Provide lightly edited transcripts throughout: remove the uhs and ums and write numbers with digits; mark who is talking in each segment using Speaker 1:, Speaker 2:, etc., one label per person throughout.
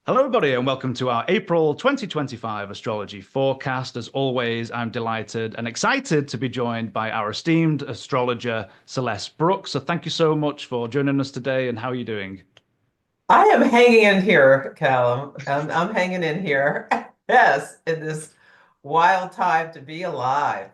Speaker 1: Hello, everybody, and welcome to our April 2025 astrology forecast. As always, I'm delighted and excited to be joined by our esteemed astrologer, Celeste Brooks. So, thank you so much for joining us today. And how are you doing?
Speaker 2: I am hanging in here, Callum. I'm hanging in here. Yes, in this wild time to be alive.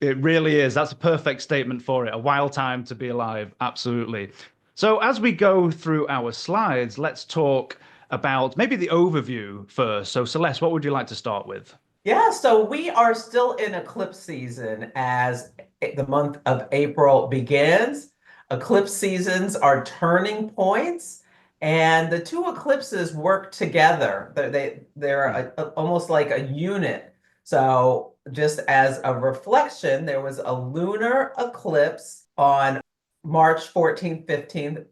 Speaker 1: It really is. That's a perfect statement for it. A wild time to be alive. Absolutely. So, as we go through our slides, let's talk about maybe the overview first. So, Celeste, what would you like to start with?
Speaker 2: Yeah, so we are still in eclipse season as the month of April begins. Eclipse seasons are turning points, and the two eclipses work together. They're almost like a unit. So, just as a reflection, there was a lunar eclipse on March 14th, 15th,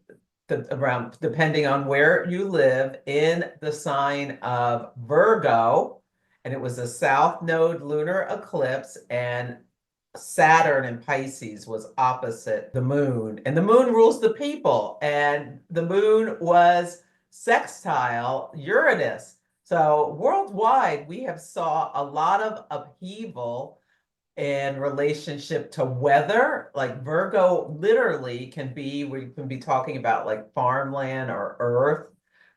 Speaker 2: around depending on where you live in the sign of Virgo, and it was a south node lunar eclipse, and Saturn in Pisces was opposite the moon, and the moon rules the people, and the moon was sextile Uranus. So worldwide, we have saw a lot of upheaval in relationship to weather. Like Virgo literally can be, we can be talking about like farmland or earth.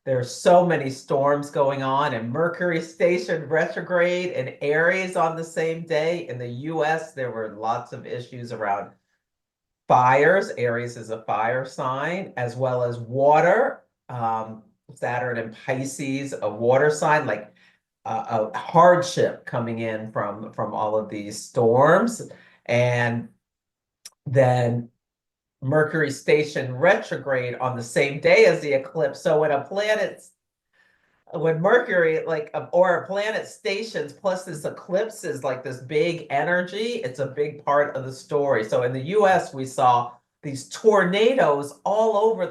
Speaker 2: There's so many storms going on, and Mercury stationed retrograde in Aries on the same day. In the US, there were lots of issues around fires. Aries is a fire sign, as well as water. Saturn and Pisces, a water sign, like a hardship coming in from all of these storms. And then Mercury stationed retrograde on the same day as the eclipse. So when Mercury, or a planet stations plus this eclipse is like this big energy, it's a big part of the story. So in the US, we saw these tornadoes all over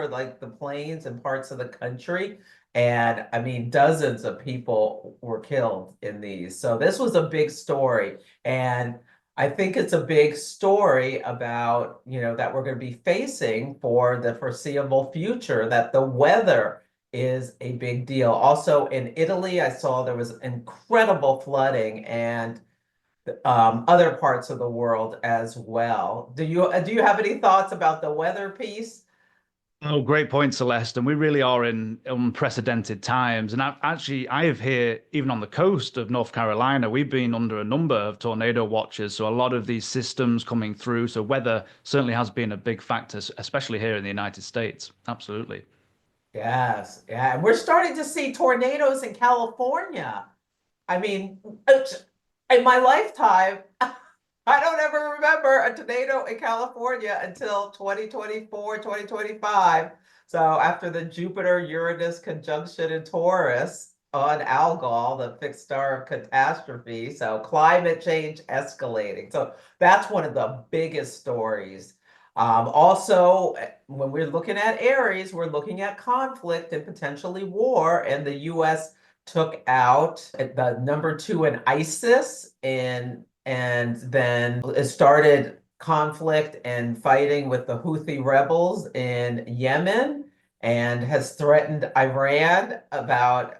Speaker 2: like the plains and parts of the country. And I mean, dozens of people were killed in these. So this was a big story. And I think it's a big story about, that we're going to be facing for the foreseeable future, that the weather is a big deal. Also in Italy, I saw there was incredible flooding, and other parts of the world as well. Do you have any thoughts about the weather piece?
Speaker 1: Oh, great point, Celeste. And we really are in unprecedented times. And I have here, even on the coast of North Carolina, we've been under a number of tornado watches. So a lot of these systems coming through. So weather certainly has been a big factor, especially here in the United States. Absolutely.
Speaker 2: Yes, yeah, and we're starting to see tornadoes in California. I mean, in my lifetime, I don't ever remember a tornado in California until 2024, 2025. So after the Jupiter-Uranus conjunction in Taurus on Algol, the fixed star of catastrophe. So climate change escalating. So that's one of the biggest stories. Also, when we're looking at Aries, we're looking at conflict and potentially war, and the U.S. took out the number two in ISIS, and then it started conflict and fighting with the Houthi rebels in Yemen, and has threatened Iran about,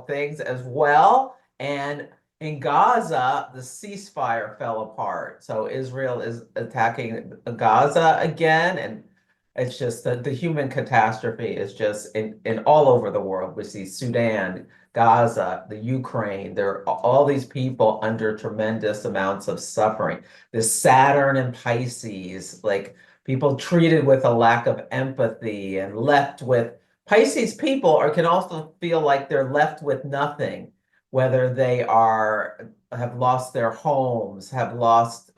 Speaker 2: things as well. And in Gaza, the ceasefire fell apart. So Israel is attacking Gaza again, and it's just the human catastrophe is just in all over the world. We see Sudan, Gaza, the Ukraine. There are all these people under tremendous amounts of suffering. This Saturn and Pisces, like people treated with a lack of empathy and left with Pisces people, or can also feel like they're left with nothing, whether they have lost their homes, have lost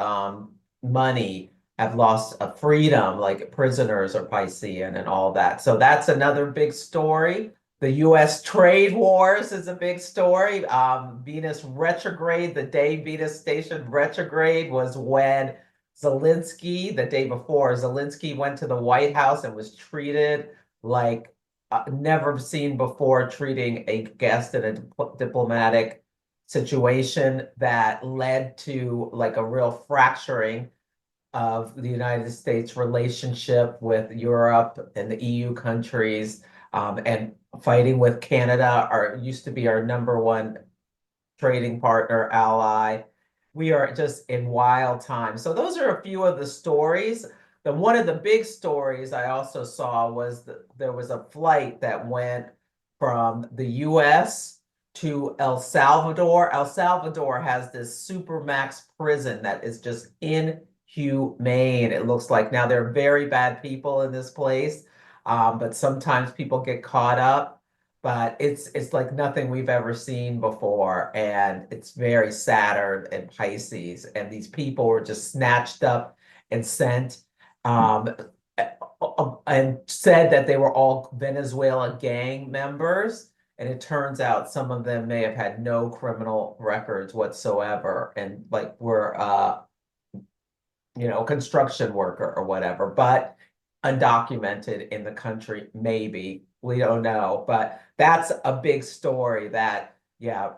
Speaker 2: money, have lost a freedom, like prisoners are Piscean and all that. So that's another big story. The US trade wars is a big story. Venus retrograde, the day Venus stationed retrograde was when Zelensky, the day before, Zelensky went to the White House and was treated like never seen before, treating a guest in a diplomatic situation that led to like a real fracturing of the United States relationship with Europe and the EU countries. and fighting with Canada, used to be our number one trading partner, ally. We are just in wild times. So those are a few of the stories. One of the big stories I also saw was that there was a flight that went from the US to El Salvador. El Salvador has this supermax prison that is just inhumane. It looks like now there are very bad people in this place, but sometimes people get caught up. But it's like nothing we've ever seen before, and it's very Saturn and Pisces, and these people were just snatched up and sent, um, and said that they were all Venezuela gang members. And it turns out some of them may have had no criminal records whatsoever, and like were construction worker or whatever, but undocumented in the country, maybe. We don't know. But that's a big story that, yeah,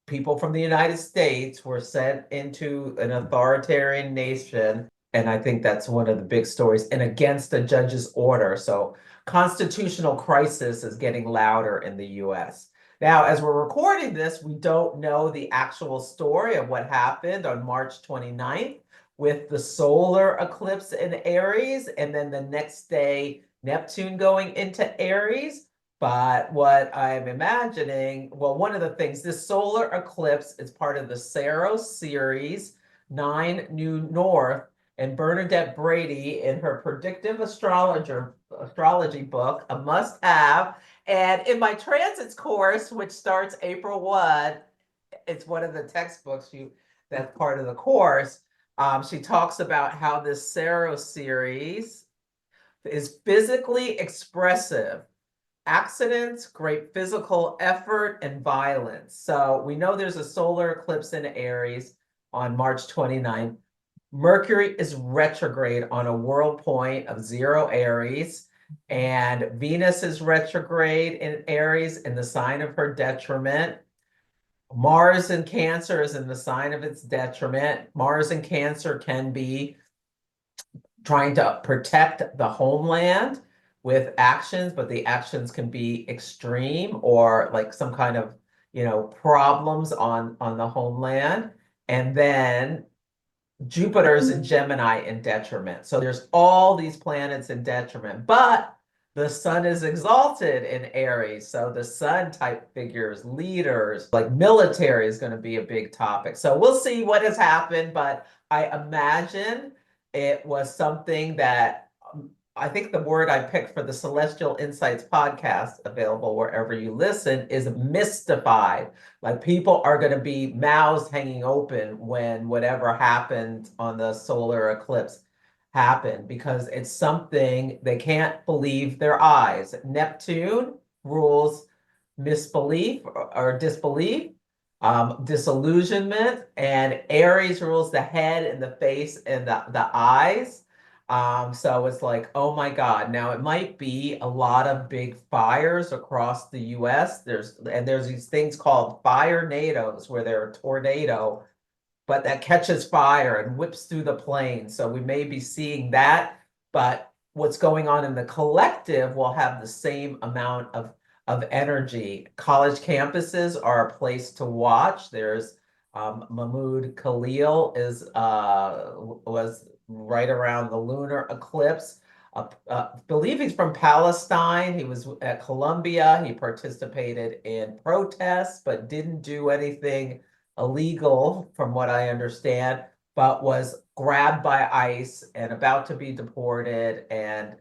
Speaker 2: people from the United States were sent into an authoritarian nation. And I think that's one of the big stories, and against a judge's order. So constitutional crisis is getting louder in the US. Now, as we're recording this, we don't know the actual story of what happened on March 29th with the solar eclipse in Aries, and then the next day, Neptune going into Aries. But what I'm imagining, well, one of the things, this solar eclipse is part of the Saros series, 9 New North, and Bernadette Brady in her predictive astrology book, a must-have. And in my transits course, which starts April 1, it's one of the textbooks that's part of the course. She talks about how this Saros series is physically expressive. Accidents, great physical effort, and violence. So we know there's a solar eclipse in Aries on March 29th. Mercury is retrograde on a world point of 0 Aries, and Venus is retrograde in Aries in the sign of her detriment. Mars in Cancer is in the sign of its detriment. Mars in Cancer can be trying to protect the homeland with actions, but the actions can be extreme or like some kind of, problems on the homeland. And then Jupiter's in Gemini in detriment. So there's all these planets in detriment, but the sun is exalted in Aries. So the sun type figures, leaders, like military is going to be a big topic. So we'll see what has happened, but I imagine it was something that I think the word I picked for the Celestial Insights podcast, available wherever you listen, is mystified. Like people are going to be mouths hanging open when whatever happened on the solar eclipse happened, because it's something they can't believe their eyes. Neptune rules misbelief or disbelief, disillusionment, and Aries rules the head and the face and the eyes. So it's like, oh my God. Now it might be a lot of big fires across the US. There's these things called fire nados, where they're a tornado, but that catches fire and whips through the plain. So we may be seeing that, but what's going on in the collective will have the same amount of energy. College campuses are a place to watch. There's Mahmoud Khalil was right around the lunar eclipse. Believe he's from Palestine. He was at Columbia. He participated in protests, but didn't do anything illegal, from what I understand, but was grabbed by ICE and about to be deported. And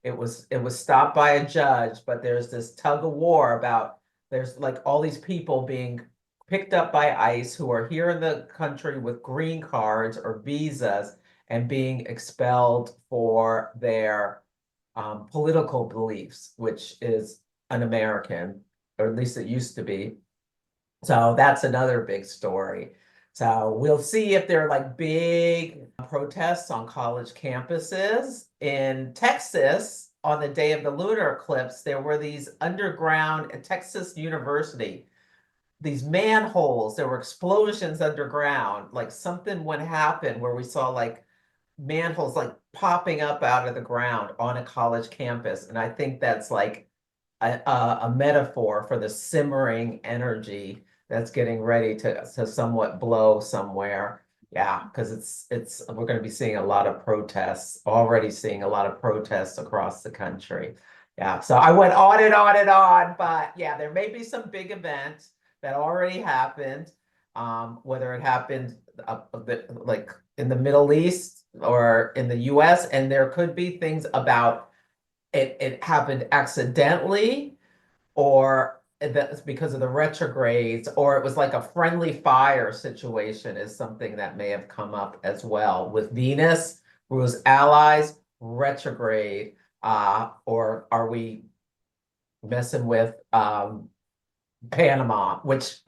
Speaker 2: it was stopped by a judge, but there's this tug of war about, there's like all these people being picked up by ICE who are here in the country with green cards or visas, and being expelled for their political beliefs, which is un-American, or at least it used to be. So that's another big story. So we'll see if there are like big protests on college campuses. In Texas, on the day of the lunar eclipse, there were these underground at Texas University, these manholes, there were explosions underground, like something would happen where we saw like manholes like popping up out of the ground on a college campus. And I think that's like a metaphor for the simmering energy that's getting ready to somewhat blow somewhere. Yeah, because it's we're going to be seeing a lot of protests, already seeing a lot of protests across the country. Yeah, so I went on and on and on, but yeah, there may be some big events that already happened, whether it happened like in the Middle East or in the US, and there could be things about it happened accidentally, or that's because of the retrogrades, or it was like a friendly fire situation is something that may have come up as well with Venus, whose allies retrograde, or are we messing with Panama, which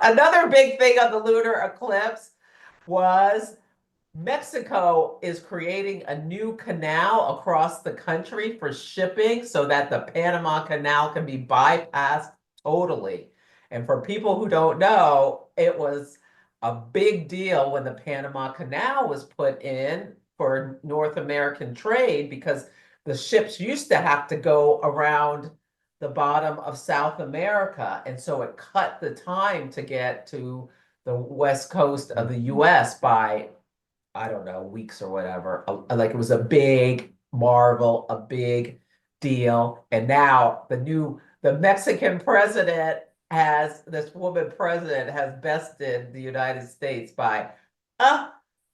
Speaker 2: another big thing on the lunar eclipse was Mexico is creating a new canal across the country for shipping so that the Panama Canal can be bypassed totally. And for people who don't know, it was a big deal when the Panama Canal was put in for North American trade, because the ships used to have to go around the bottom of South America. And so it cut the time to get to the west coast of the US by, I don't know, weeks or whatever. Like it was a big marvel, a big deal. And now the Mexican president this woman president has bested the United States by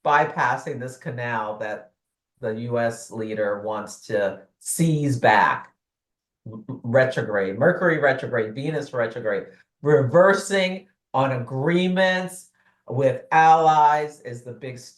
Speaker 2: bypassing this canal that the US leader wants to seize back. Retrograde, Mercury retrograde, Venus retrograde, reversing on agreements with allies is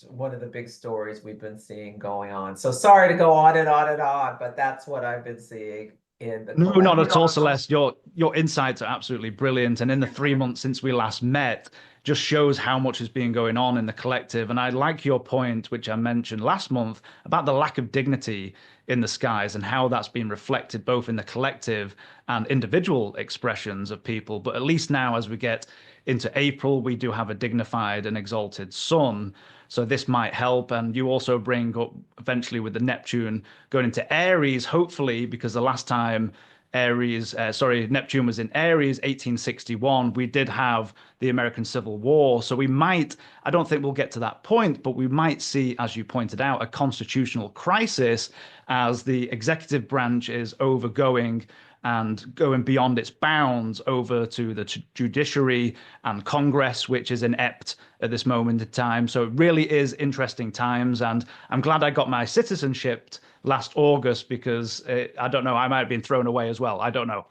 Speaker 2: one of the big stories we've been seeing going on. So sorry to go on and on and on, but that's what I've been seeing in the
Speaker 1: No, not at all,
Speaker 2: collective.
Speaker 1: Celeste. Your insights are absolutely brilliant. And in the 3 months since we last met, just shows how much has been going on in the collective. And I like your point, which I mentioned last month, about the lack of dignity in the skies and how that's been reflected both in the collective and individual expressions of people. But at least now, as we get into April, we do have a dignified and exalted sun. So this might help. And you also bring up eventually with the Neptune going into Aries, hopefully, because the last time Neptune was in Aries, 1861, we did have the American Civil War. So we might, I don't think we'll get to that point, but we might see, as you pointed out, a constitutional crisis as the executive branch is overgoing and going beyond its bounds over to the judiciary and Congress, which is inept at this moment in time. So it really is interesting times. And I'm glad I got my citizenship last August because I don't know, I might have been thrown away as well. I don't know.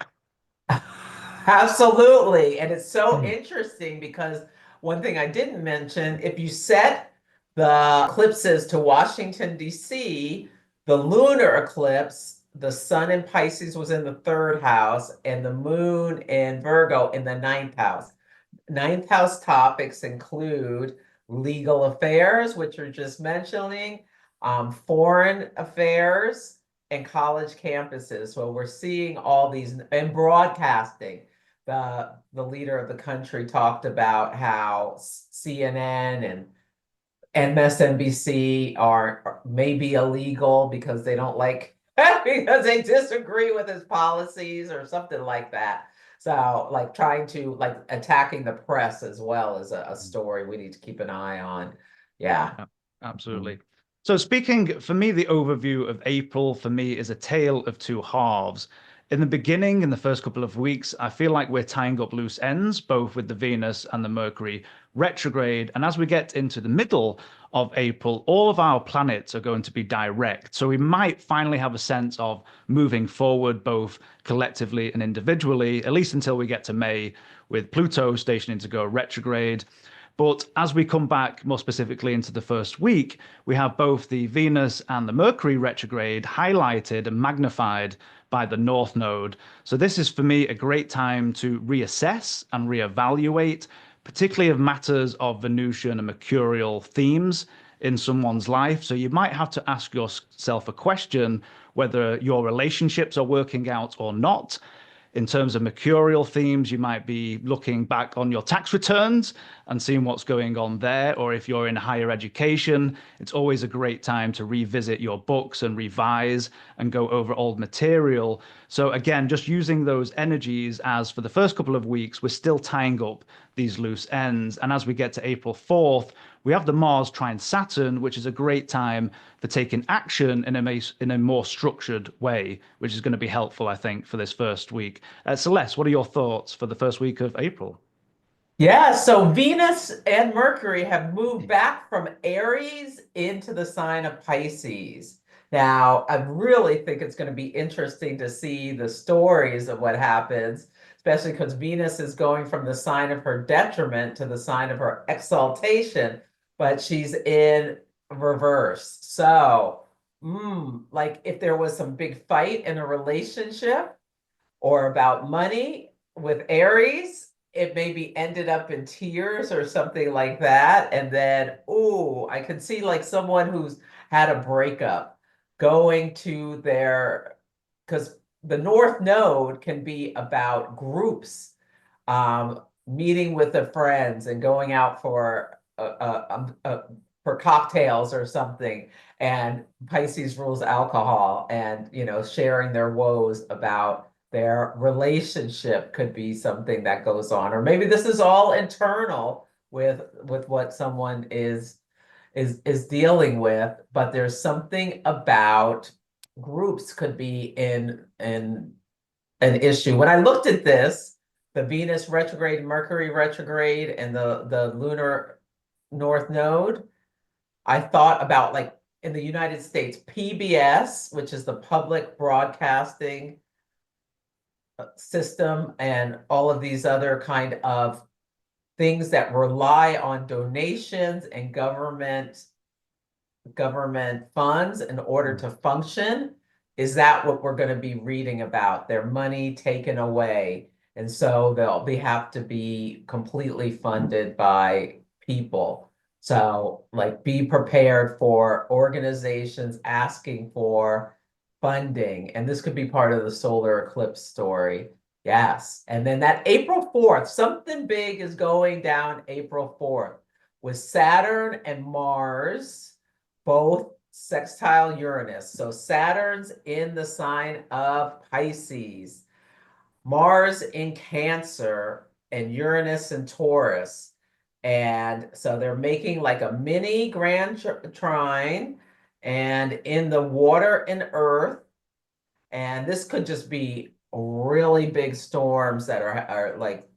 Speaker 2: Absolutely. And it's so interesting because one thing I didn't mention, if you set the eclipses to Washington, D.C., the lunar eclipse, the sun in Pisces was in the third house and the moon in Virgo in the ninth house. Ninth house topics include legal affairs, which you're just mentioning, foreign affairs, and college campuses. So we're seeing all these, and broadcasting. The leader of the country talked about how CNN and MSNBC are maybe illegal because they don't like because they disagree with his policies or something like that. So like trying to like attacking the press as well is a story we need to keep an eye on. Yeah.
Speaker 1: Absolutely. So speaking for me, the overview of April for me is a tale of two halves. In the beginning, in the first couple of weeks, I feel like we're tying up loose ends, both with the Venus and the Mercury retrograde. And as we get into the middle of April, all of our planets are going to be direct. So we might finally have a sense of moving forward, both collectively and individually, at least until we get to May, with Pluto stationing to go retrograde. But as we come back more specifically into the first week, we have both the Venus and the Mercury retrograde highlighted and magnified by the North Node. So this is for me a great time to reassess and reevaluate, particularly of matters of Venusian and Mercurial themes in someone's life. So you might have to ask yourself a question whether your relationships are working out or not. In terms of mercurial themes, you might be looking back on your tax returns and seeing what's going on there. Or if you're in higher education, it's always a great time to revisit your books and revise and go over old material. So again, just using those energies as for the first couple of weeks, we're still tying up these loose ends. And as we get to April 4th, we have the Mars trine Saturn, which is a great time for taking action in a more structured way, which is going to be helpful, I think, for this first week. Celeste, what are your thoughts for the first week of April?
Speaker 2: Yeah, so Venus and Mercury have moved back from Aries into the sign of Pisces. Now, I really think it's going to be interesting to see the stories of what happens, especially because Venus is going from the sign of her detriment to the sign of her exaltation, but she's in reverse. So, like if there was some big fight in a relationship or about money with Aries, it maybe ended up in tears or something like that. And then, oh, I could see like someone who's had a breakup going to their, because the North Node can be about groups, meeting with the friends and going out for cocktails or something. And Pisces rules alcohol, and sharing their woes about their relationship could be something that goes on. Or maybe this is all internal with what someone is dealing with, but there's something about groups could be in an issue. When I looked at this, the Venus retrograde, Mercury retrograde, and the lunar North Node, I thought about, like, in the United States, PBS, which is the public broadcasting system, and all of these other kind of things that rely on donations and government funds in order to function. Is that what we're going to be reading about? Their money taken away. And so they'll have to be completely funded by people. So, like, be prepared for organizations asking for funding. And this could be part of the solar eclipse story. Yes. And then that April 4th, something big is going down April 4th with Saturn and Mars, both sextile Uranus. So Saturn's in the sign of Pisces, Mars in Cancer, and Uranus in Taurus. And so they're making like a mini grand trine, and in the water and earth. And this could just be really big storms that are like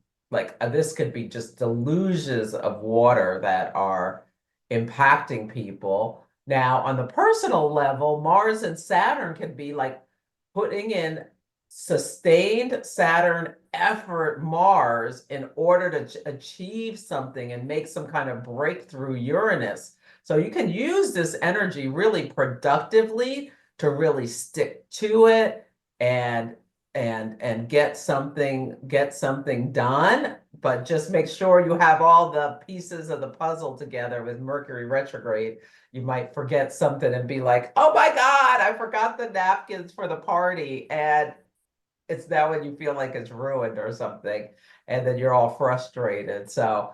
Speaker 2: this could be just deluges of water that are impacting people. Now, on the personal level, Mars and Saturn can be like putting in sustained Saturn effort Mars in order to achieve something and make some kind of breakthrough Uranus. So you can use this energy really productively to really stick to it and get something done, but just make sure you have all the pieces of the puzzle together. With Mercury retrograde, you might forget something and be like, oh my God, I forgot the napkins for the party. And it's now when you feel like it's ruined or something, and then you're all frustrated. So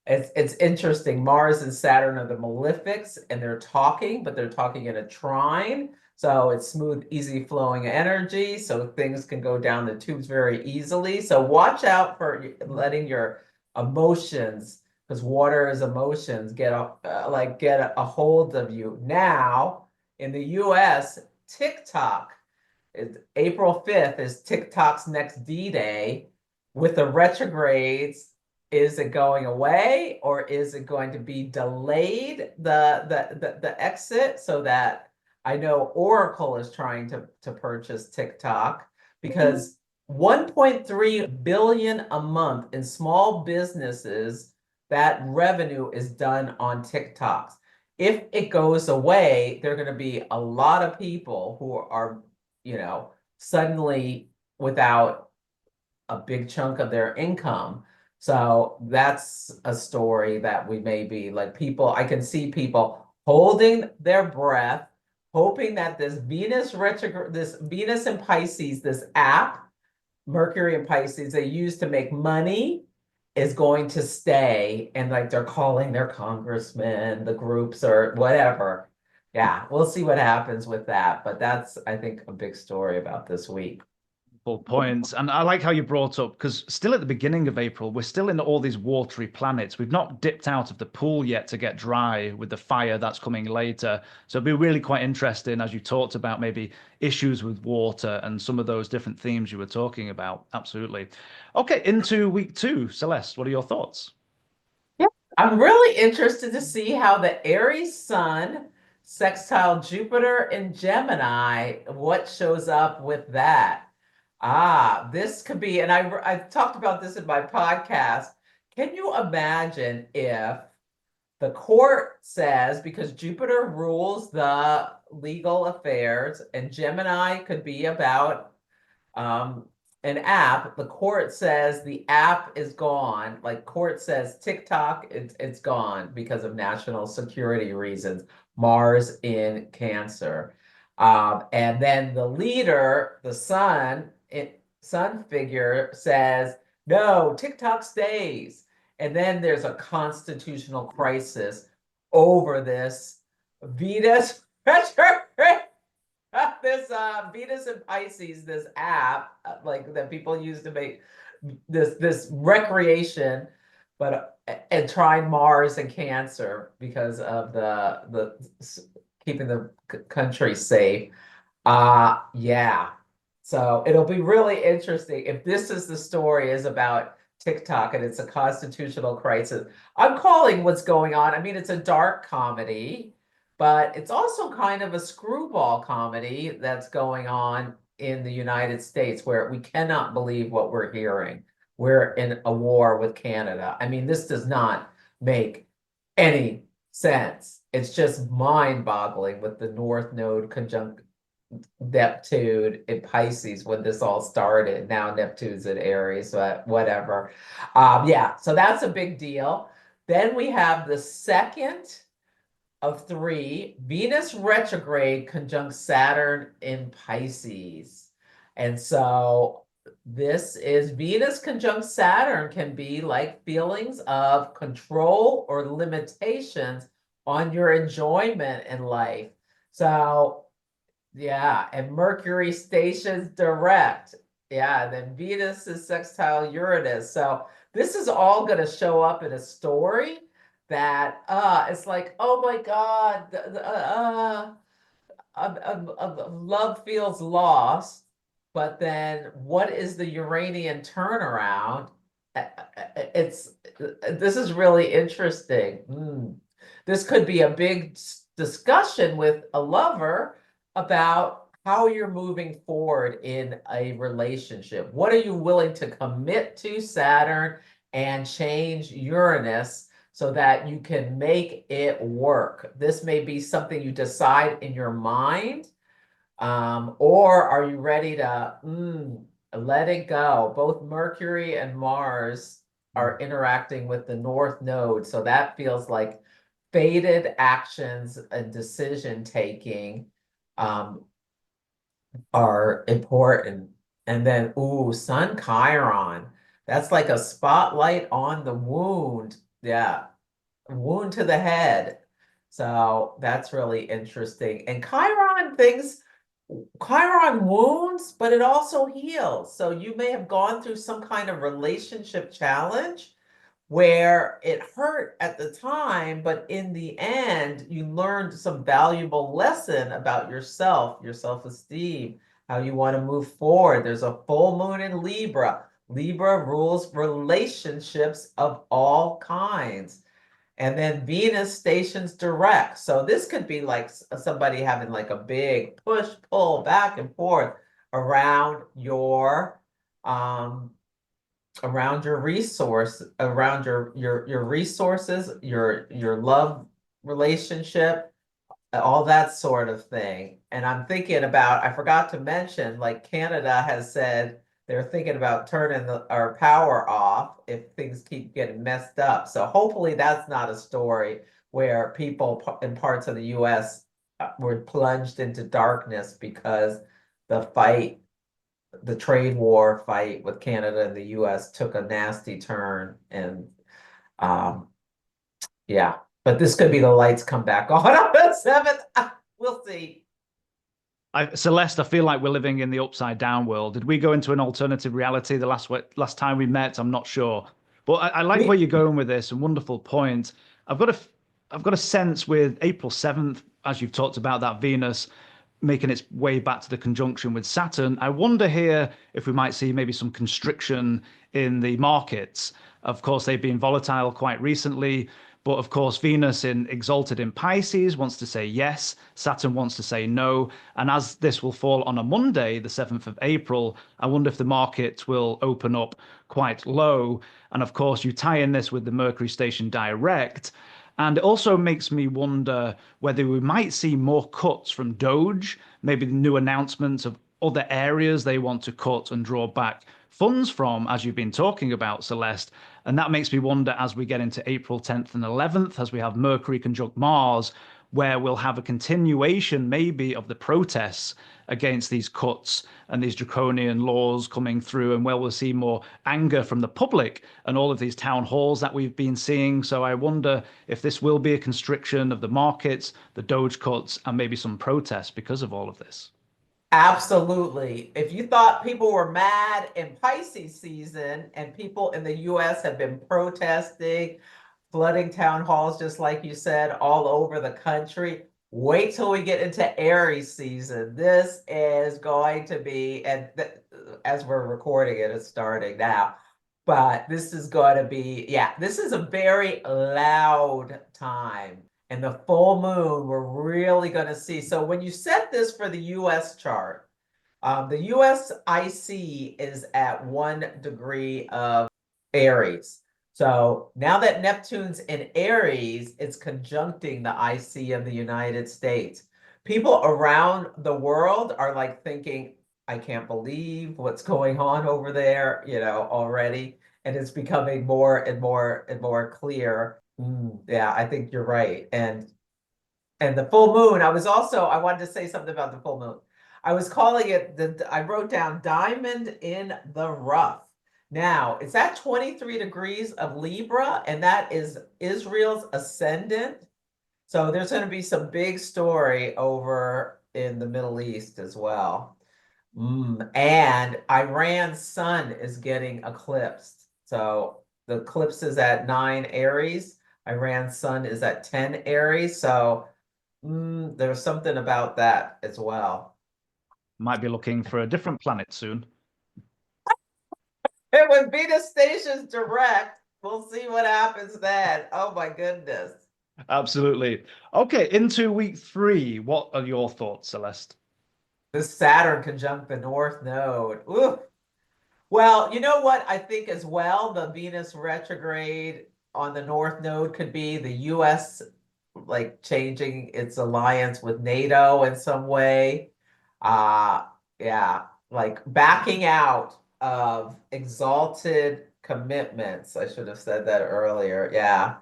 Speaker 2: it's interesting. Mars and Saturn are the malefics, and they're talking, but they're talking in a trine. So it's smooth, easy flowing energy. So things can go down the tubes very easily. So watch out for letting your emotions, because water is emotions, get a hold of you. Now, in the US, TikTok, April 5th is TikTok's next D-Day. With the retrogrades, is it going away, or is it going to be delayed, the exit? So that, I know Oracle is trying to purchase TikTok, because 1.3 billion a month in small businesses, that revenue is done on TikToks. If it goes away, there are going to be a lot of people who are, suddenly without a big chunk of their income. So that's a story that we may be like, I can see people holding their breath, hoping that this Venus in Pisces, this app, Mercury and Pisces they use to make money is going to stay, and like they're calling their congressmen, the groups or whatever. Yeah, we'll see what happens with that. But that's, I think, a big story about this week.
Speaker 1: Full points. And I like how you brought up, because still at the beginning of April, we're still in all these watery planets. We've not dipped out of the pool yet to get dry with the fire that's coming later. So it'll be really quite interesting as you talked about maybe issues with water and some of those different themes you were talking about. Absolutely. Okay, into week two. Celeste, what are your thoughts?
Speaker 2: Yeah. I'm really interested to see how the Aries sun sextile Jupiter in Gemini, what shows up with that. Ah, this could be, and I talked about this in my podcast. Can you imagine if the court says, because Jupiter rules the legal affairs and Gemini could be about um, an app, the court says the app is gone. Like court says TikTok, it's gone because of national security reasons. Mars in Cancer. And then the leader, the sun figure says, no, TikTok stays. And then there's a constitutional crisis over this Venus retrograde. This Venus and Pisces, this app like that people use to make this recreation, but and trying Mars and Cancer because of the keeping the country safe. Yeah. So it'll be really interesting if this is the story is about TikTok and it's a constitutional crisis. I'm calling what's going on. I mean, it's a dark comedy, but it's also kind of a screwball comedy that's going on in the United States where we cannot believe what we're hearing. We're in a war with Canada. I mean, this does not make any sense. It's just mind-boggling with the North Node conjunct Neptune in Pisces when this all started. Now Neptune's in Aries, but whatever. Yeah, so that's a big deal. Then we have the second of three, Venus retrograde conjunct Saturn in Pisces. And so this is Venus conjunct Saturn can be like feelings of control or limitations on your enjoyment in life. So yeah, and Mercury stations direct. Yeah, then Venus is sextile Uranus. So this is all going to show up in a story that it's like, oh my God, love feels lost. But then what is the Uranian turnaround? It's this is really interesting. This could be a big discussion with a lover about how you're moving forward in a relationship. What are you willing to commit to, Saturn, and change Uranus so that you can make it work? This may be something you decide in your mind, or are you ready to let it go? Both Mercury and Mars are interacting with the North Node, so that feels like fated actions and decision taking are important. And then, ooh, Sun Chiron. That's like a spotlight on the wound. Yeah, wound to the head. So that's really interesting. And Chiron wounds, but it also heals. So you may have gone through some kind of relationship challenge where it hurt at the time, but in the end, you learned some valuable lesson about yourself, your self-esteem, how you want to move forward. There's a full moon in Libra. Libra rules relationships of all kinds. And then Venus stations direct. So this could be like somebody having like a big push, pull back and forth around your resource, around your resources, your love relationship, all that sort of thing. And I'm thinking about, I forgot to mention, like Canada has said they're thinking about turning our power off if things keep getting messed up. So hopefully that's not a story where people in parts of the US were plunged into darkness because the fight the trade war fight with Canada and the US took a nasty turn. And yeah, but this could be the lights come back on the 7th. We'll see.
Speaker 1: Celeste, I feel like we're living in the upside down world. Did we go into an alternative reality the last time we met? I'm not sure, but I like where
Speaker 2: We
Speaker 1: you're going with this. And wonderful point. I've got a I've got a sense with April 7th, as you've talked about that Venus making its way back to the conjunction with Saturn. I wonder here if we might see maybe some constriction in the markets. Of course, they've been volatile quite recently. But of course, Venus in exalted in Pisces wants to say yes, Saturn wants to say no. And as this will fall on a Monday, the 7th of April, I wonder if the market will open up quite low. And of course, you tie in this with the Mercury station direct. And it also makes me wonder whether we might see more cuts from Doge, maybe new announcements of other areas they want to cut and draw back funds from, as you've been talking about, Celeste. And that makes me wonder as we get into April 10th and 11th, as we have Mercury conjunct Mars, where we'll have a continuation maybe of the protests against these cuts and these draconian laws coming through, and where we'll see more anger from the public and all of these town halls that we've been seeing. So I wonder if this will be a constriction of the markets, the Doge cuts, and maybe some protests because of all of this.
Speaker 2: Absolutely. If you thought people were mad in Pisces season and people in the US have been protesting, flooding town halls, just like you said, all over the country, wait till we get into Aries season. This is going to be, and as we're recording it, it's starting now. But this is going to be, yeah, this is a very loud time. And the full moon, we're really going to see. So when you set this for the US chart, the US IC is at 1 degree of Aries. So now that Neptune's in Aries, it's conjuncting the IC of the United States. People around the world are like thinking, I can't believe what's going on over there, already. And it's becoming more and more and more clear. Yeah, I think you're right. And the full moon, I wanted to say something about the full moon. I was calling it I wrote down diamond in the rough. Now, it's at 23 degrees of Libra, and that is Israel's ascendant. So there's going to be some big story over in the Middle East as well. And Iran's sun is getting eclipsed. So the eclipse is at 9 Aries. Iran's sun is at 10 Aries. So there's something about that as well.
Speaker 1: Might be looking for a different planet soon.
Speaker 2: And when Venus stations direct, we'll see what happens then. Oh my goodness.
Speaker 1: Absolutely. Okay, into week 3, what are your thoughts, Celeste?
Speaker 2: This Saturn conjunct the North Node. Ooh. Well, you know what I think as well? The Venus retrograde on the North Node could be the US like changing its alliance with NATO in some way. Yeah, like backing out of exalted commitments. I should have said that earlier. Yeah.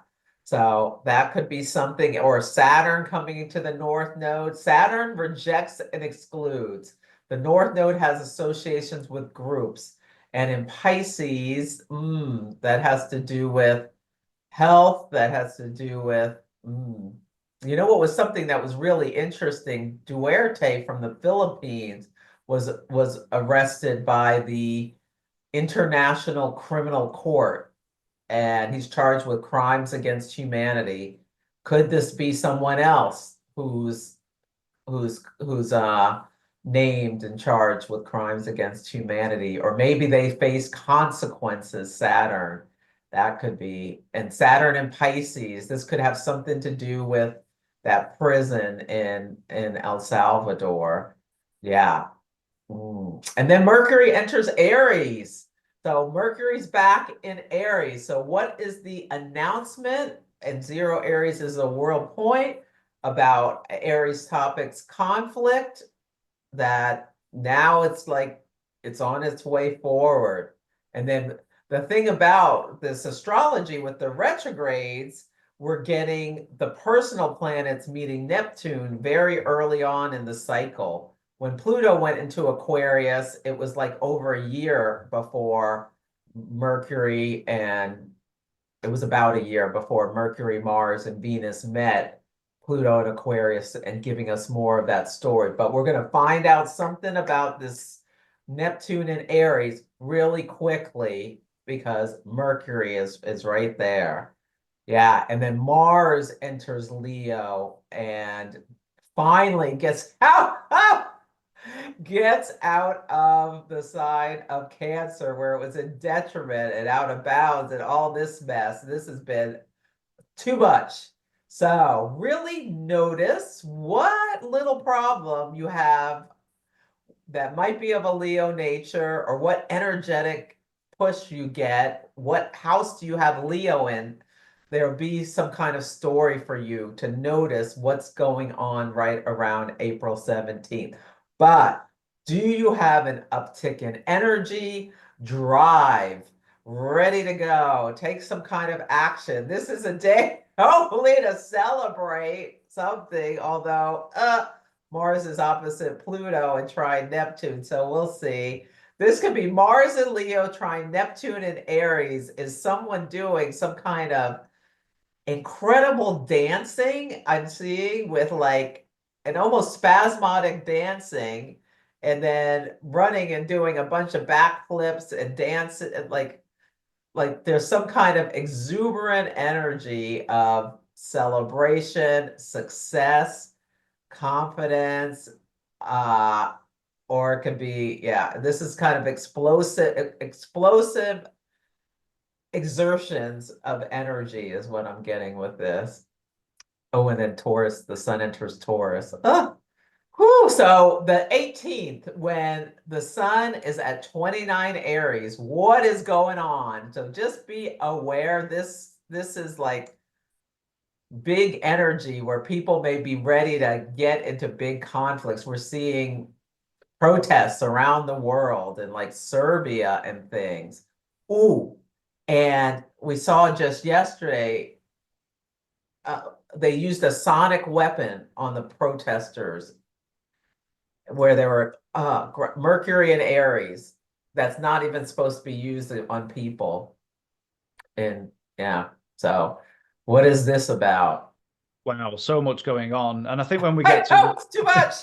Speaker 2: So that could be something, or Saturn coming into the North Node. Saturn rejects and excludes. The North Node has associations with groups. And in Pisces, that has to do with health, that has to do with, what was something that was really interesting? Duarte from the Philippines was arrested by the International Criminal Court, and he's charged with crimes against humanity. Could this be someone else who's named and charged with crimes against humanity? Or maybe they face consequences, Saturn. That could be. And Saturn and Pisces, this could have something to do with that prison in El Salvador. Yeah. And then Mercury enters Aries. So Mercury's back in Aries. So what is the announcement? And 0 Aries is a world point about Aries topics conflict, that now it's like it's on its way forward. And then the thing about this astrology with the retrogrades, we're getting the personal planets meeting Neptune very early on in the cycle. when Pluto went into Aquarius, it was like over a year before Mercury and it was about a year before Mercury, Mars, and Venus met Pluto and Aquarius and giving us more of that story. But we're going to find out something about this Neptune and Aries really quickly because Mercury is right there. Yeah, and then Mars enters Leo and finally gets gets out of the sign of Cancer where it was in detriment and out of bounds and all this mess. This has been too much. So really notice what little problem you have that might be of a Leo nature or what energetic push you get. What house do you have Leo in? There'll be some kind of story for you to notice what's going on right around April 17th. But do you have an uptick in energy, drive, ready to go, take some kind of action? This is a day, hopefully, to celebrate something, although Mars is opposite Pluto and trine Neptune, so we'll see. This could be Mars and Leo trine Neptune and Aries. Is someone doing some kind of incredible dancing I'm seeing with like an almost spasmodic dancing and then running and doing a bunch of backflips and dance and like there's some kind of exuberant energy of celebration, success, confidence, or it could be, yeah, this is kind of explosive exertions of energy is what I'm getting with this. Oh, and then Taurus, the sun enters Taurus. Whew, so the 18th, when the sun is at 29 Aries, what is going on? So just be aware this is like big energy where people may be ready to get into big conflicts. We're seeing protests around the world in like Serbia and things. Ooh, and we saw just yesterday, they used a sonic weapon on the protesters where there were Mercury and Aries. That's not even supposed to be used on people. And yeah, so what is this about?
Speaker 1: Wow, so much going on. And I think when we
Speaker 2: I
Speaker 1: get
Speaker 2: know
Speaker 1: to
Speaker 2: it's too much.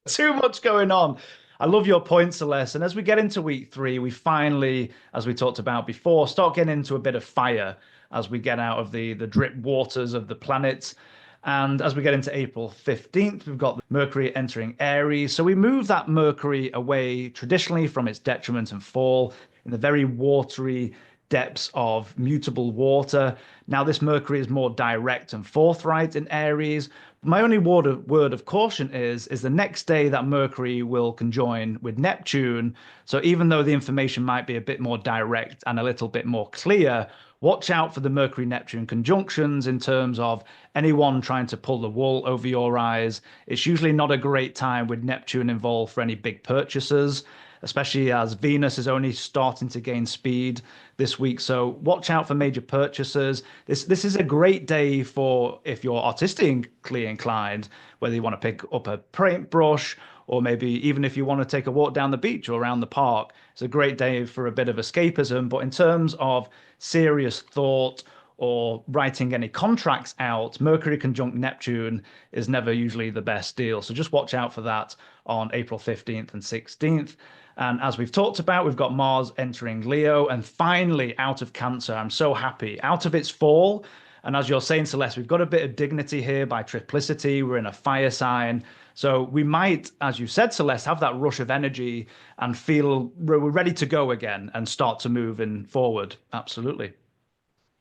Speaker 1: too much going on. I love your point, Celeste. And as we get into week three, we finally, as we talked about before, start getting into a bit of fire as we get out of the drip waters of the planets. And as we get into April 15th, we've got Mercury entering Aries. So we move that Mercury away traditionally from its detriment and fall in the very watery depths of mutable water. Now, this Mercury is more direct and forthright in Aries. My only word of caution is the next day that Mercury will conjoin with Neptune. So even though the information might be a bit more direct and a little bit more clear, watch out for the Mercury Neptune conjunctions in terms of anyone trying to pull the wool over your eyes. It's usually not a great time with Neptune involved for any big purchases, especially as Venus is only starting to gain speed this week. So watch out for major purchases. This is a great day for if you're artistically inclined, whether you want to pick up a paintbrush or maybe even if you want to take a walk down the beach or around the park. It's a great day for a bit of escapism. But in terms of serious thought or writing any contracts out, Mercury conjunct Neptune is never usually the best deal. So just watch out for that on April 15th and 16th. And as we've talked about, we've got Mars entering Leo and finally out of Cancer. I'm so happy. Out of its fall. And as you're saying, Celeste, we've got a bit of dignity here by triplicity. We're in a fire sign. So we might, as you said, Celeste, have that rush of energy and feel we're ready to go again and start to move in forward. Absolutely.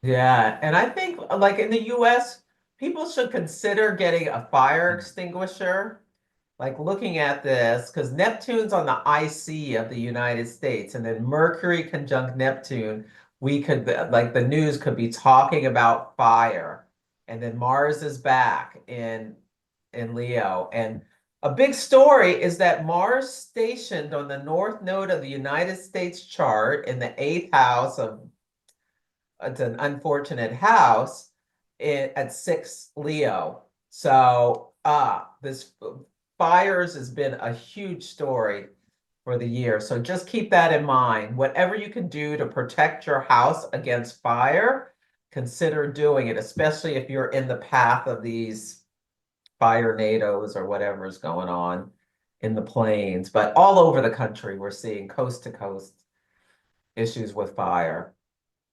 Speaker 2: Yeah, and I think like in the US, people should consider getting a fire extinguisher. Like looking at this, because Neptune's on the IC of the United States, and then Mercury conjunct Neptune, we could like the news could be talking about fire. And then Mars is back in Leo. And a big story is that Mars stationed on the north node of the United States chart in the eighth house of it's an unfortunate house at 6 Leo. So this fires has been a huge story for the year. So just keep that in mind. Whatever you can do to protect your house against fire, consider doing it, especially if you're in the path of these fire nados or whatever's going on in the plains. But all over the country, we're seeing coast to coast issues with fire.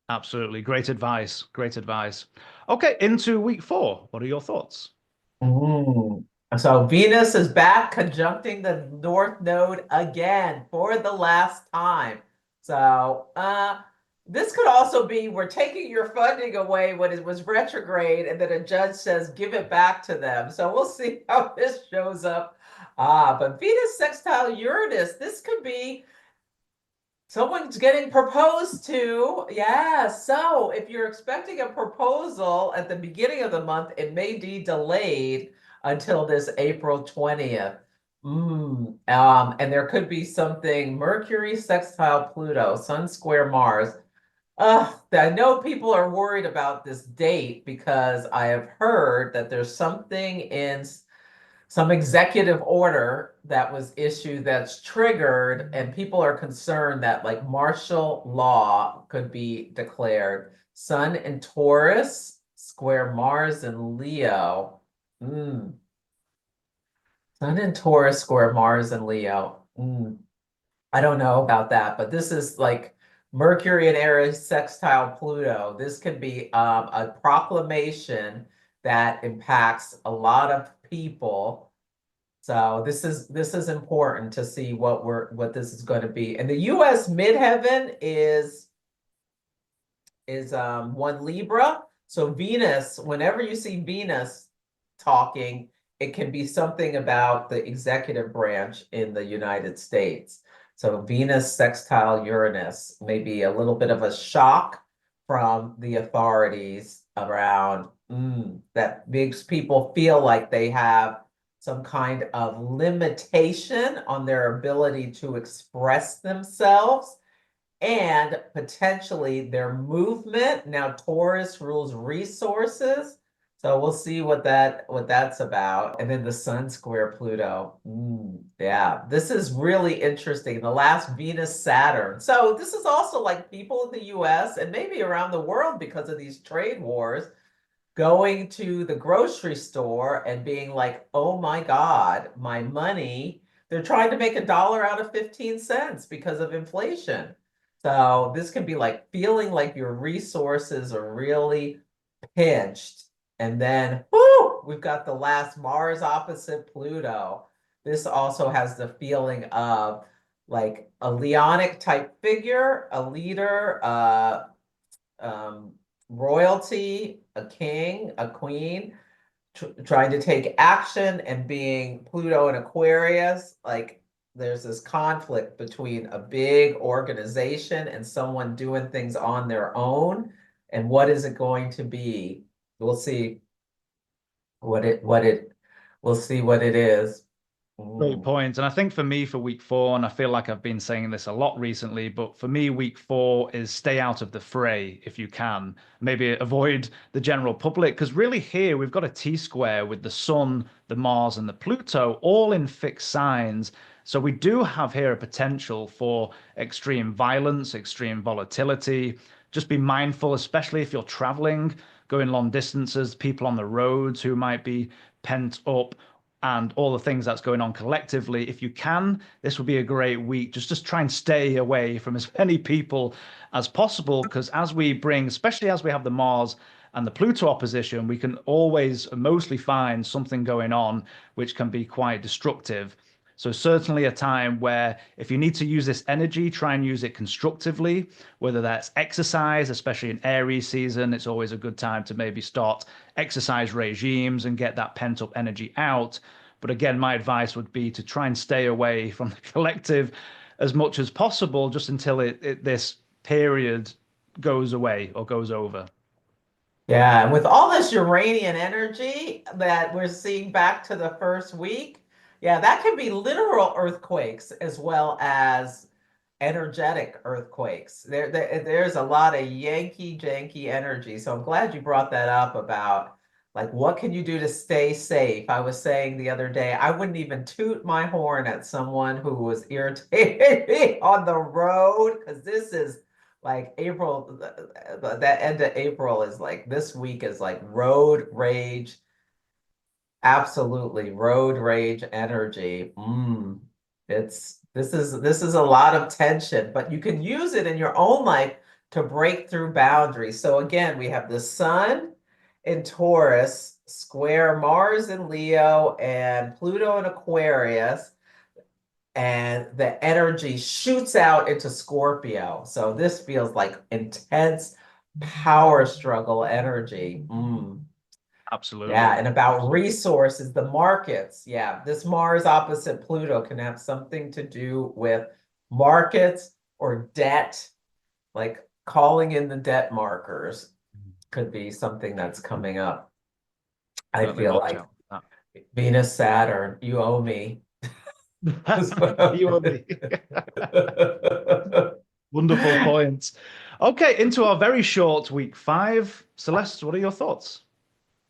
Speaker 1: Absolutely. Great advice. Great advice. Okay, into week 4. What are your thoughts?
Speaker 2: Mm. So Venus is back conjuncting the North Node again for the last time. So this could also be we're taking your funding away when it was retrograde, and then a judge says give it back to them. So we'll see how this shows up. But Venus sextile Uranus, this could be someone's getting proposed to. Yeah. So if you're expecting a proposal at the beginning of the month, it may be delayed until this April 20th. And there could be something Mercury sextile Pluto, Sun square Mars. I know people are worried about this date because I have heard that there's something in some executive order that was issued that's triggered, and people are concerned that like martial law could be declared. Sun in Taurus, square Mars and Leo. Sun in Taurus, square Mars and Leo. I don't know about that, but this is like Mercury and Aries sextile Pluto. This could be a proclamation that impacts a lot of people. So this is important to see what this is going to be. And the U.S. midheaven is one Libra. So Venus, whenever you see Venus talking, it can be something about the executive branch in the United States. So Venus sextile Uranus may be a little bit of a shock from the authorities around that makes people feel like they have some kind of limitation on their ability to express themselves and potentially their movement. Now, Taurus rules resources. So we'll see what that's about. And then the Sun square Pluto. Yeah, this is really interesting. The last Venus Saturn. So this is also like people in the US and maybe around the world because of these trade wars going to the grocery store and being like, oh my God, my money. They're trying to make $1 out of 15 cents because of inflation. So this can be like feeling like your resources are really pinched. And then, whoo, we've got the last Mars opposite Pluto. This also has the feeling of like a Leonic type figure, a leader, royalty, a king, a queen, trying to take action, and being Pluto and Aquarius, like there's this conflict between a big organization and someone doing things on their own. And what is it going to be? We'll see we'll see what it is.
Speaker 1: Great point. And I think for me, for week 4, and I feel like I've been saying this a lot recently, but for me, week 4 is stay out of the fray if you can. Maybe avoid the general public, because really here we've got a T-square with the Sun, the Mars, and the Pluto all in fixed signs. So we do have here a potential for extreme violence, extreme volatility. Just be mindful, especially if you're traveling, going long distances, people on the roads who might be pent up and all the things that's going on collectively. If you can, this would be a great week. Just try and stay away from as many people as possible, because as we bring, especially as we have the Mars and the Pluto opposition, we can always mostly find something going on which can be quite destructive. So certainly a time where if you need to use this energy, try and use it constructively, whether that's exercise, especially in Aries season. It's always a good time to maybe start exercise regimes and get that pent up energy out. But again, my advice would be to try and stay away from the collective as much as possible, just until this period goes away or goes over.
Speaker 2: Yeah, and with all this Uranian energy that we're seeing back to the first week, yeah, that can be literal earthquakes as well as energetic earthquakes. There's a lot of Yankee janky energy. So I'm glad you brought that up about Like, what can you do to stay safe? I was saying the other day, I wouldn't even toot my horn at someone who was irritating me on the road, because this is like April, that end of April is like, this week is like road rage. Absolutely, road rage energy. This is a lot of tension, but you can use it in your own life to break through boundaries. So again, we have the Sun in Taurus, square Mars in Leo, and Pluto in Aquarius, and the energy shoots out into Scorpio. So this feels like intense power struggle energy. Yeah,
Speaker 1: Absolutely.
Speaker 2: and about
Speaker 1: Absolutely.
Speaker 2: resources, the markets. Yeah, this Mars opposite Pluto can have something to do with markets or debt, like calling in the debt markers could be something that's coming up. I
Speaker 1: Certainly
Speaker 2: feel
Speaker 1: watch
Speaker 2: like
Speaker 1: out for
Speaker 2: Venus, Saturn, you owe me.
Speaker 1: that. You owe me. Wonderful points. Okay, into our very short week 5. Celeste, what are your thoughts?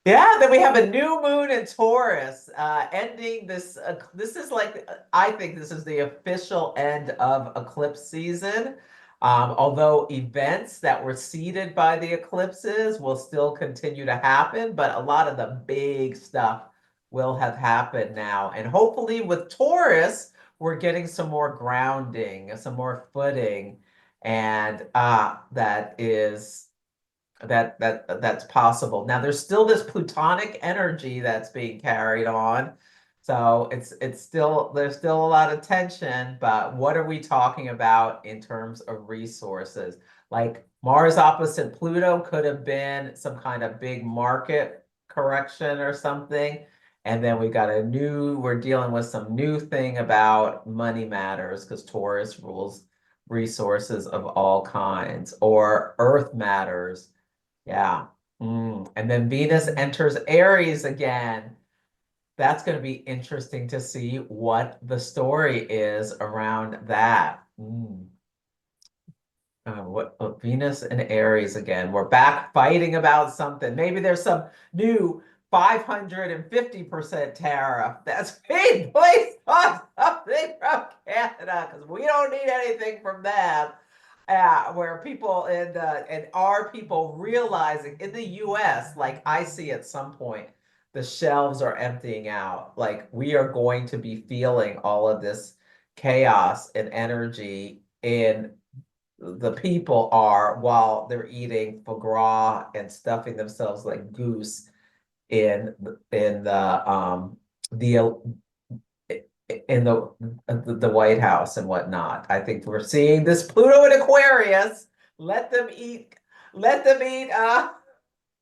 Speaker 2: Yeah, then we have a new moon in Taurus, ending this. This is like, I think this is the official end of eclipse season. Although events that were seeded by the eclipses will still continue to happen, but a lot of the big stuff will have happened now. And hopefully with Taurus, we're getting some more grounding, some more footing, and that's possible. Now there's still this plutonic energy that's being carried on. So it's still, there's still a lot of tension, but what are we talking about in terms of resources? Like Mars opposite Pluto could have been some kind of big market correction or something. And then we're dealing with some new thing about money matters, because Taurus rules resources of all kinds, or earth matters. Yeah. And then Venus enters Aries again. That's going to be interesting to see what the story is around that. Venus and Aries again. We're back fighting about something. Maybe there's some new 550% tariff that's being placed on something from Canada, because we don't need anything from them. Where people and are people realizing in the US, like I see at some point, the shelves are emptying out. Like we are going to be feeling all of this chaos and energy in the people are, while they're eating foie gras and stuffing themselves like goose in the in the White House and whatnot. I think we're seeing this Pluto and Aquarius. Let them eat. Let them eat.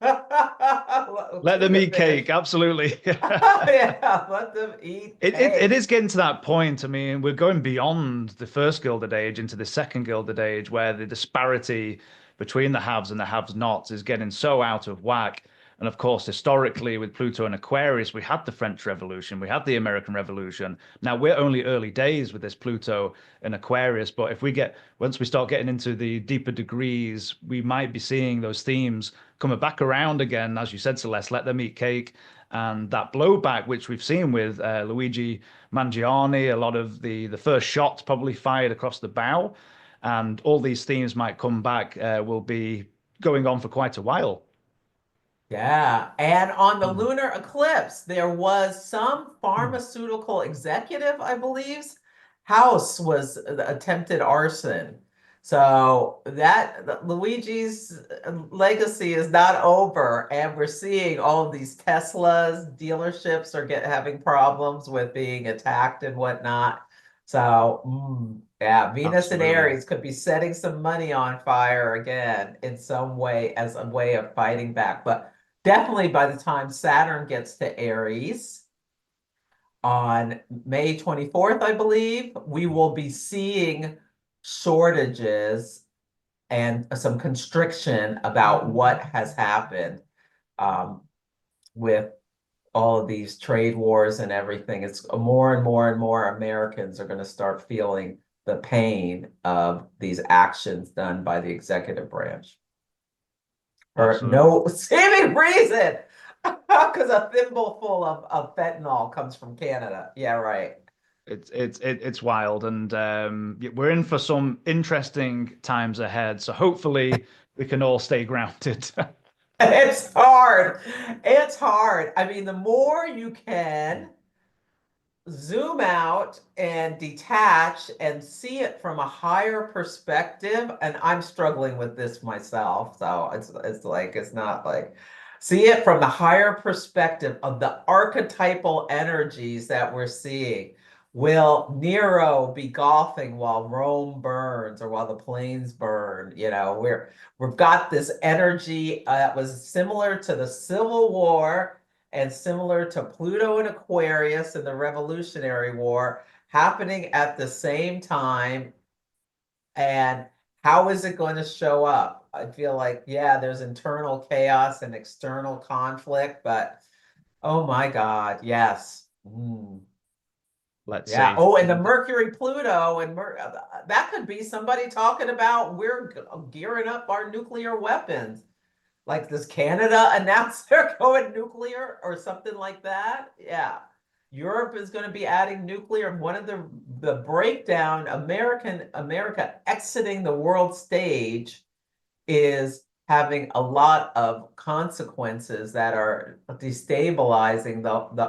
Speaker 1: Let them
Speaker 2: Tuna
Speaker 1: eat
Speaker 2: fish.
Speaker 1: cake. Absolutely.
Speaker 2: Yeah, let them eat
Speaker 1: It
Speaker 2: cake.
Speaker 1: is getting to that point. I mean, we're going beyond the first Gilded Age into the second Gilded Age, where the disparity between the haves and the have-nots is getting so out of whack. And of course, historically, with Pluto and Aquarius, we had the French Revolution, we had the American Revolution. Now we're only early days with this Pluto and Aquarius, but if we get once we start getting into the deeper degrees, we might be seeing those themes coming back around again. As you said, Celeste, let them eat cake. And that blowback, which we've seen with Luigi Mangione, a lot of the first shots probably fired across the bow, and all these themes might come back, will be going on for quite a while.
Speaker 2: Yeah. And on the
Speaker 1: Mm.
Speaker 2: lunar eclipse, there was some
Speaker 1: Mm.
Speaker 2: pharmaceutical executive, I believe's house was attempted arson. So that Luigi's legacy is not over, and we're seeing all of these Teslas dealerships are having problems with being attacked and whatnot. So, yeah, Venus and
Speaker 1: Absolutely.
Speaker 2: Aries could be setting some money on fire again in some way as a way of fighting back. But definitely by the time Saturn gets to Aries on May 24th, I believe, we will be seeing shortages and some constriction about what has happened, um, with all of these trade wars and everything. It's more and more and more Americans are going to start feeling the pain of these actions done by the executive branch for
Speaker 1: Absolutely.
Speaker 2: no seeming reason. Because a thimble full of fentanyl comes from Canada. Yeah, right.
Speaker 1: It's wild, and we're in for some interesting times ahead. So hopefully we can all stay grounded.
Speaker 2: It's hard. It's hard. I mean, the more you can zoom out and detach and see it from a higher perspective, and I'm struggling with this myself, so it's like it's not like see it from the higher perspective of the archetypal energies that we're seeing. Will Nero be golfing while Rome burns or while the plains burn? You know, we've got this energy that was similar to the Civil War and similar to Pluto and Aquarius in the Revolutionary War happening at the same time. And how is it going to show up? I feel like, yeah, there's internal chaos and external conflict, but oh my God, yes.
Speaker 1: Let's
Speaker 2: Yeah.
Speaker 1: see.
Speaker 2: Oh, and the Mercury Pluto and that could be somebody talking about we're gearing up our nuclear weapons. Like, does Canada announce they're going nuclear or something like that? Yeah. Europe is going to be adding nuclear. And one of the breakdown, America exiting the world stage is having a lot of consequences that are destabilizing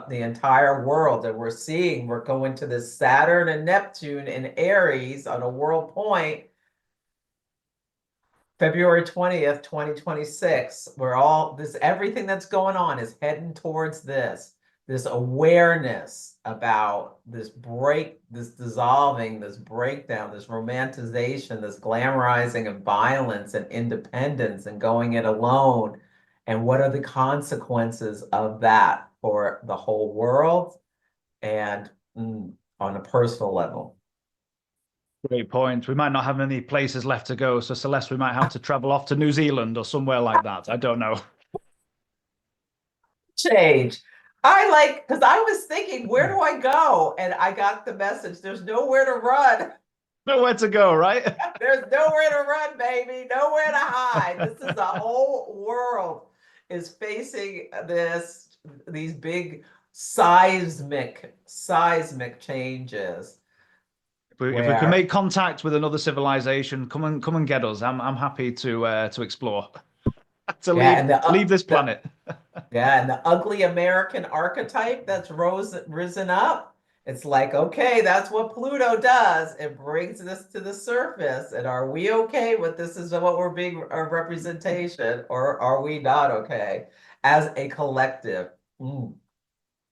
Speaker 2: the entire world. And we're going to this Saturn and Neptune in Aries on a world point February 20th, 2026, where everything that's going on is heading towards this awareness about this dissolving, this breakdown, this romanticization, this glamorizing of violence and independence and going it alone. And what are the consequences of that for the whole world and on a personal level?
Speaker 1: Great point. We might not have any places left to go. So, Celeste, we might have to travel off to New Zealand or somewhere like that. I don't know.
Speaker 2: Change. Because I was thinking, where do I go? And I got the message, there's nowhere to run.
Speaker 1: Nowhere to go, right?
Speaker 2: There's nowhere to run, baby. Nowhere to hide. This is the whole world is facing these big seismic changes
Speaker 1: If we can
Speaker 2: where
Speaker 1: make contact with another civilization, come and get us. I'm happy to explore, to
Speaker 2: yeah,
Speaker 1: leave this planet.
Speaker 2: and the ugly American archetype that's risen up. It's like, okay, that's what Pluto does. It brings this to the surface. And are we okay with this is what we're being a representation, or are we not okay as a collective?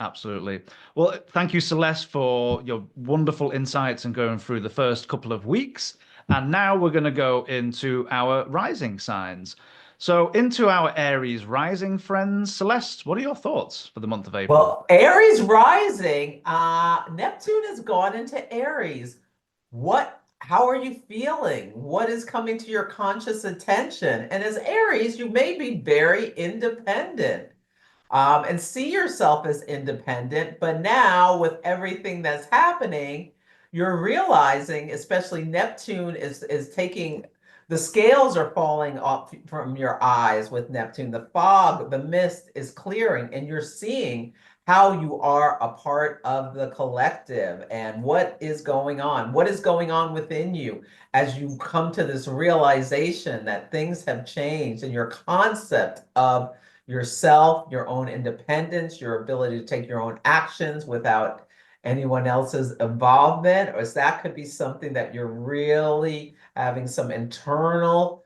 Speaker 1: Absolutely. Well, thank you, Celeste, for your wonderful insights and going through the first couple of weeks. And now we're going to go into our rising signs. So, into our Aries rising friends. Celeste, what are your thoughts for the month of April?
Speaker 2: Well, Aries rising, Neptune has gone into Aries. How are you feeling? What is coming to your conscious attention? And as Aries, you may be very independent. And see yourself as independent. But now, with everything that's happening, you're realizing, especially Neptune is taking the scales are falling off from your eyes with Neptune. The fog, the mist is clearing, and you're seeing how you are a part of the collective and what is going on. What is going on within you as you come to this realization that things have changed and your concept of yourself, your own independence, your ability to take your own actions without anyone else's involvement, or that could be something that you're really having some internal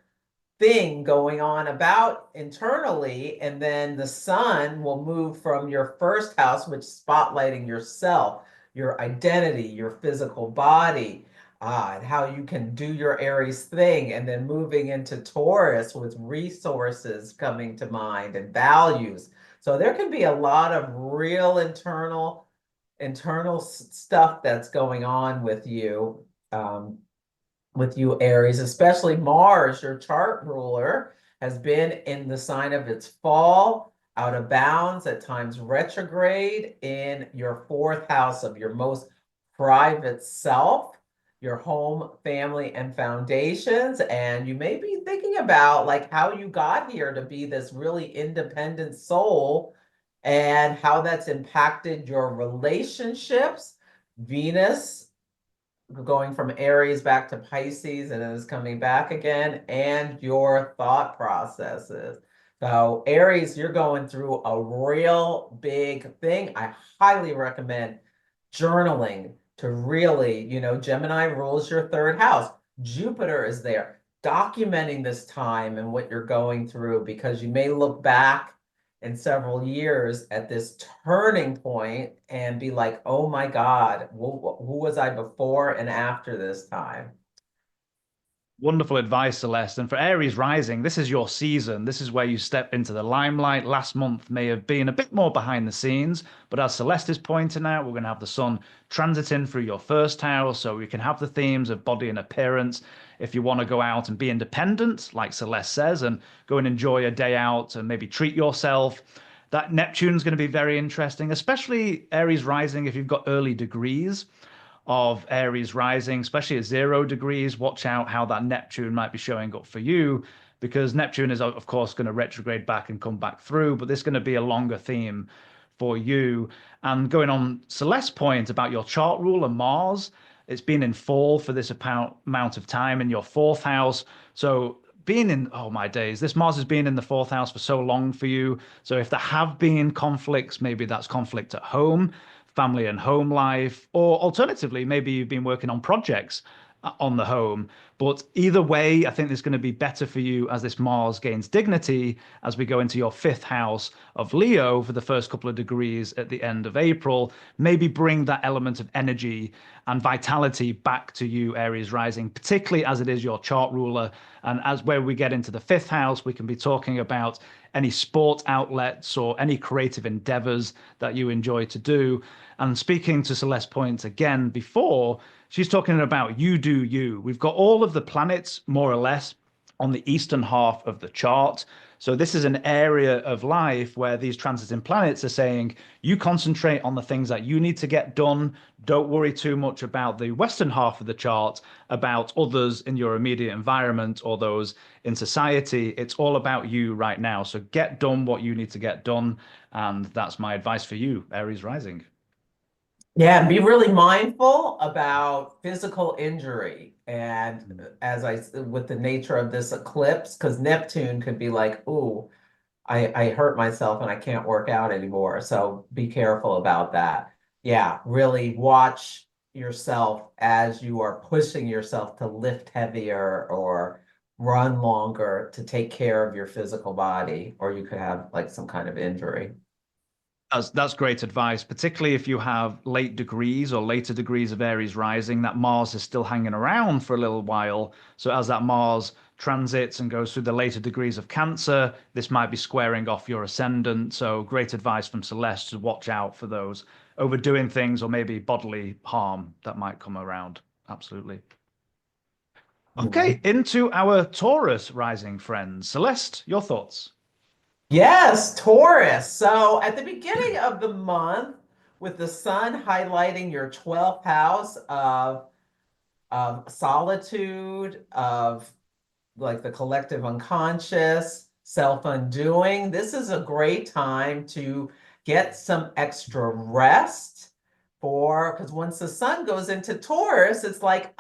Speaker 2: thing going on about internally, and then the sun will move from your first house, which is spotlighting yourself, your identity, your physical body, and how you can do your Aries thing, and then moving into Taurus with resources coming to mind and values. So there can be a lot of real internal stuff that's going on with you, Aries, especially Mars, your chart ruler, has been in the sign of its fall, out of bounds, at times retrograde in your fourth house of your most private self, your home, family, and foundations. And you may be thinking about like how you got here to be this really independent soul and how that's impacted your relationships. Venus going from Aries back to Pisces and then is coming back again, and your thought processes. So Aries, you're going through a real big thing. I highly recommend journaling to really, Gemini rules your third house. Jupiter is there, documenting this time and what you're going through, because you may look back in several years at this turning point and be like, oh my God, who was I before and after this time?
Speaker 1: Wonderful advice, Celeste. And for Aries Rising, this is your season. This is where you step into the limelight. Last month may have been a bit more behind the scenes, but as Celeste is pointing out, we're going to have the sun transiting through your first house, so we can have the themes of body and appearance. If you want to go out and be independent, like Celeste says, and go and enjoy a day out and maybe treat yourself, that Neptune's going to be very interesting, especially Aries Rising if you've got early degrees of Aries rising, especially at 0 degrees. Watch out how that Neptune might be showing up for you, because Neptune is, of course, going to retrograde back and come back through, but there's going to be a longer theme for you. And going on Celeste's point about your chart ruler, Mars, it's been in fall for this amount of time in your fourth house. So being in, oh my days, this Mars has been in the fourth house for so long for you. So if there have been conflicts, maybe that's conflict at home, family and home life, or alternatively, maybe you've been working on projects on the home. But either way, I think there's going to be better for you as this Mars gains dignity as we go into your fifth house of Leo for the first couple of degrees at the end of April. Maybe bring that element of energy and vitality back to you, Aries rising, particularly as it is your chart ruler. And as where we get into the fifth house, we can be talking about any sport outlets or any creative endeavors that you enjoy to do. And speaking to Celeste Point again before, she's talking about you do you. We've got all of the planets more or less on the eastern half of the chart. So this is an area of life where these transiting planets are saying, you concentrate on the things that you need to get done. Don't worry too much about the western half of the chart, about others in your immediate environment or those in society. It's all about you right now. So get done what you need to get done. And that's my advice for you, Aries Rising.
Speaker 2: Yeah, and be really mindful about physical injury. And with the nature of this eclipse, because Neptune could be like, ooh, I hurt myself and I can't work out anymore. So be careful about that. Yeah, really watch yourself as you are pushing yourself to lift heavier or run longer to take care of your physical body, or you could have like some kind of injury.
Speaker 1: That's great advice, particularly if you have late degrees or later degrees of Aries rising. That Mars is still hanging around for a little while. So as that Mars transits and goes through the later degrees of Cancer, this might be squaring off your ascendant. So great advice from Celeste to watch out for those overdoing things or maybe bodily harm that might come around. Absolutely. Okay, into our Taurus rising friends. Celeste, your thoughts?
Speaker 2: Yes, Taurus. So at the beginning of the month, with the sun highlighting your 12th house of solitude, of like the collective unconscious, self-undoing, this is a great time to get some extra rest because once the sun goes into Taurus, it's like,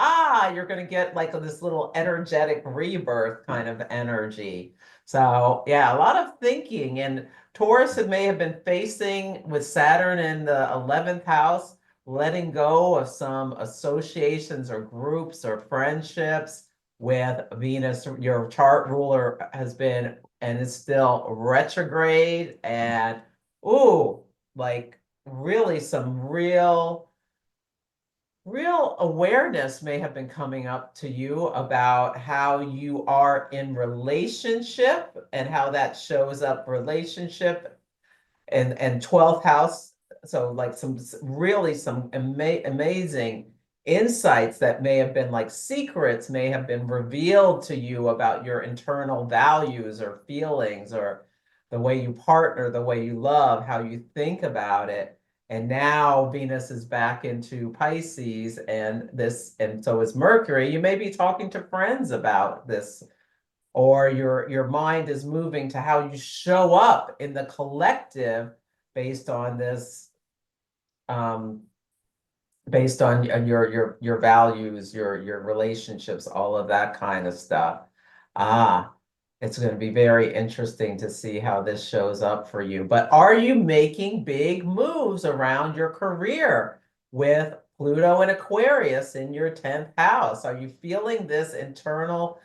Speaker 2: you're going to get like this little energetic rebirth kind of energy. So yeah, a lot of thinking. And Taurus, it may have been facing with Saturn in the 11th house, letting go of some associations or groups or friendships with Venus. Your chart ruler has been and is still retrograde. And ooh, like really some real awareness may have been coming up to you about how you are in relationship and how that shows up relationship and 12th house. So like some really some amazing insights that may have been like secrets may have been revealed to you about your internal values or feelings or the way you partner, the way you love, how you think about it. And now Venus is back into Pisces and so is Mercury. You may be talking to friends about this, or your mind is moving to how you show up in the collective based on this, based on your values, your relationships, all of that kind of stuff. Ah, it's going to be very interesting to see how this shows up for you. But are you making big moves around your career with Pluto and Aquarius in your 10th house? Are you feeling this internal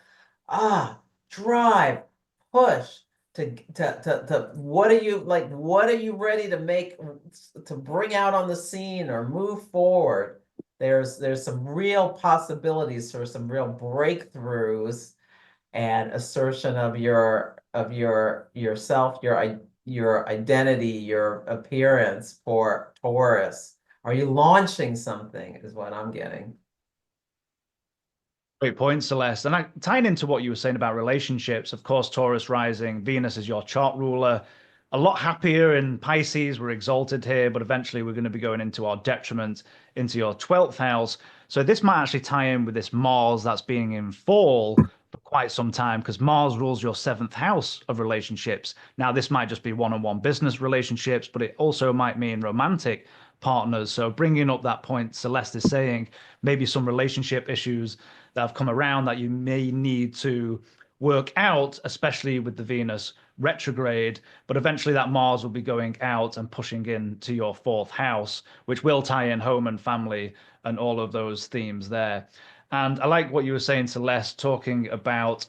Speaker 2: drive, push to what are you like? What are you ready to make to bring out on the scene or move forward? There's some real possibilities for some real breakthroughs and assertion of yourself, your identity, your appearance for Taurus. Are you launching something is what I'm getting.
Speaker 1: Great point, Celeste. And tying into what you were saying about relationships, of course, Taurus rising, Venus is your chart ruler. A lot happier in Pisces. We're exalted here, but eventually we're going to be going into our detriment, into your 12th house. So this might actually tie in with this Mars that's being in fall for quite some time because Mars rules your 7th house of relationships. Now, this might just be one-on-one business relationships, but it also might mean romantic partners. So bringing up that point Celeste is saying, maybe some relationship issues that have come around that you may need to work out, especially with the Venus retrograde. But eventually that Mars will be going out and pushing into your 4th house, which will tie in home and family and all of those themes there. And I like what you were saying, Celeste, talking about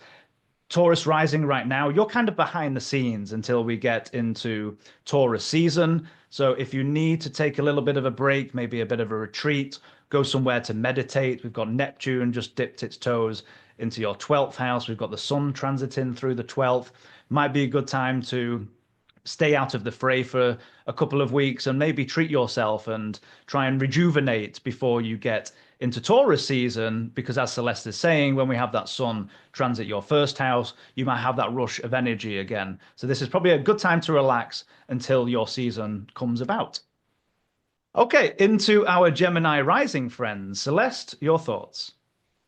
Speaker 1: Taurus rising right now. You're kind of behind the scenes until we get into Taurus season. So if you need to take a little bit of a break, maybe a bit of a retreat, go somewhere to meditate. We've got Neptune just dipped its toes into your 12th house. We've got the sun transiting through the 12th. Might be a good time to stay out of the fray for a couple of weeks and maybe treat yourself and try and rejuvenate before you get into Taurus season. Because as Celeste is saying, when we have that sun transit your 1st house, you might have that rush of energy again. So this is probably a good time to relax until your season comes about. Okay, into our Gemini rising friends. Celeste, your thoughts?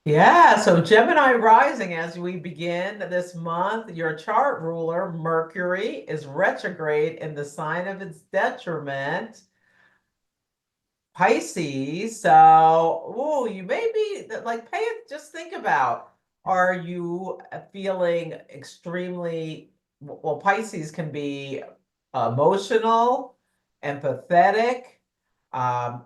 Speaker 2: Yeah, so Gemini Rising, as we begin this month, your chart ruler, Mercury, is retrograde in the sign of its detriment, Pisces. So, ooh, you may be like, just think about, are you feeling extremely, well, Pisces can be emotional, empathetic, um,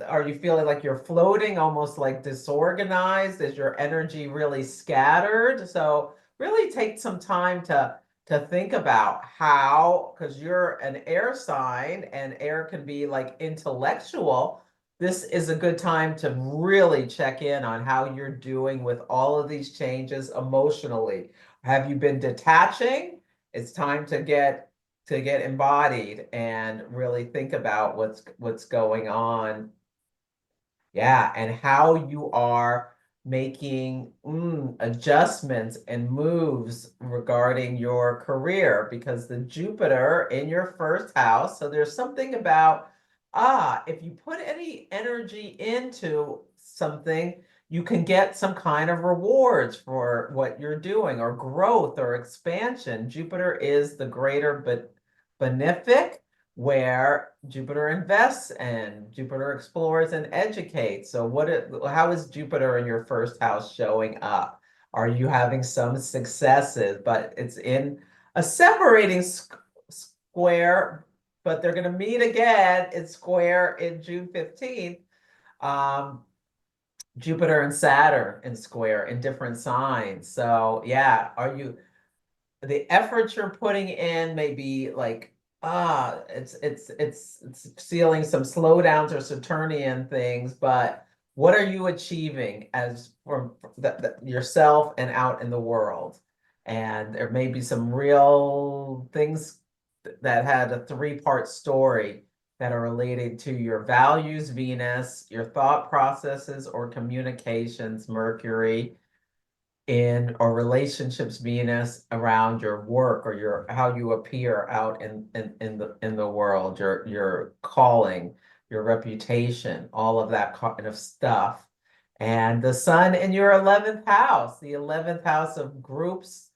Speaker 2: are you feeling like you're floating, almost like disorganized? Is your energy really scattered? So really take some time to think about how, because you're an air sign and air can be like intellectual. This is a good time to really check in on how you're doing with all of these changes emotionally. Have you been detaching? It's time to get embodied and really think about what's going on. Yeah, and how you are making adjustments and moves regarding your career, because the Jupiter in your 1st house, so there's something about, if you put any energy into something, you can get some kind of rewards for what you're doing, or growth or expansion. Jupiter is the greater but benefic, where Jupiter invests and Jupiter explores and educates. So how is Jupiter in your 1st house showing up? Are you having some successes? But it's in a separating square, but they're going to meet again in square in June 15th. Jupiter and Saturn in square in different signs. So yeah, the effort you're putting in may be like, it's sealing some slowdowns or Saturnian things, but what are you achieving as for yourself and out in the world? And there may be some real things that had a 3-part story that are related to your values, Venus, your thought processes or communications, Mercury, in or relationships, Venus, around your work or your how you appear out in the world, your calling, your reputation, all of that kind of stuff. And the sun in your 11th house, the 11th house of groups,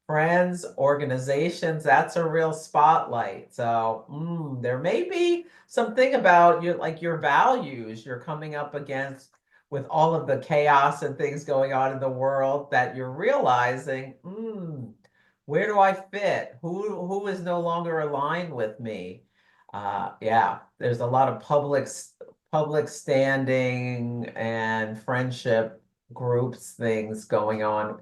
Speaker 2: friends, organizations, that's a real spotlight. So there may be something about you, like your values you're coming up against with all of the chaos and things going on in the world that you're realizing, where do I fit? Who is no longer aligned with me? Yeah, there's a lot of public standing and friendship groups things going on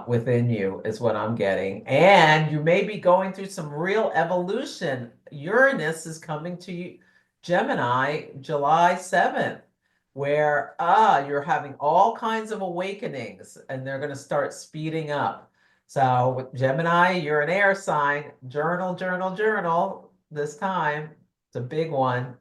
Speaker 2: within you is what I'm getting. And you may be going through some real evolution. Uranus is coming to you, Gemini, July 7th, where you're having all kinds of awakenings and they're going to start speeding up. So with Gemini, you're an air sign. Journal, journal, journal this time. It's a big one.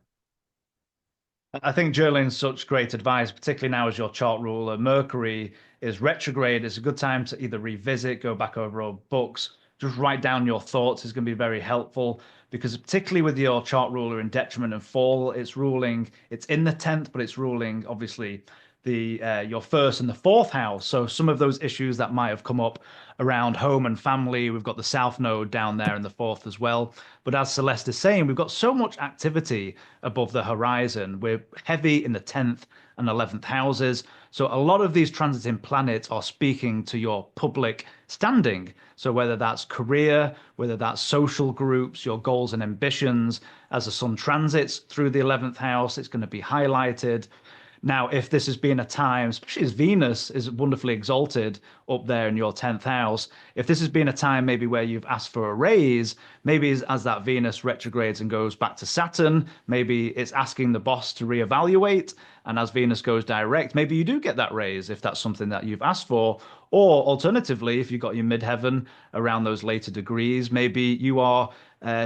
Speaker 1: I think journaling is such great advice, particularly now as your chart ruler. Mercury is retrograde. It's a good time to either revisit, go back over old books, just write down your thoughts is going to be very helpful because particularly with your chart ruler in detriment and fall, it's ruling, it's in the 10th, but it's ruling obviously the your first and the fourth house. So some of those issues that might have come up around home and family, we've got the south node down there in the fourth as well. But as Celeste is saying, we've got so much activity above the horizon. We're heavy in the 10th and 11th houses. So a lot of these transiting planets are speaking to your public standing. So whether that's career, whether that's social groups, your goals and ambitions, as the sun transits through the 11th house, it's going to be highlighted. Now, if this has been a time, especially as Venus is wonderfully exalted up there in your 10th house, if this has been a time maybe where you've asked for a raise, maybe as that Venus retrogrades and goes back to Saturn, maybe it's asking the boss to reevaluate. And as Venus goes direct, maybe you do get that raise if that's something that you've asked for. Or alternatively, if you've got your midheaven around those later degrees, maybe you are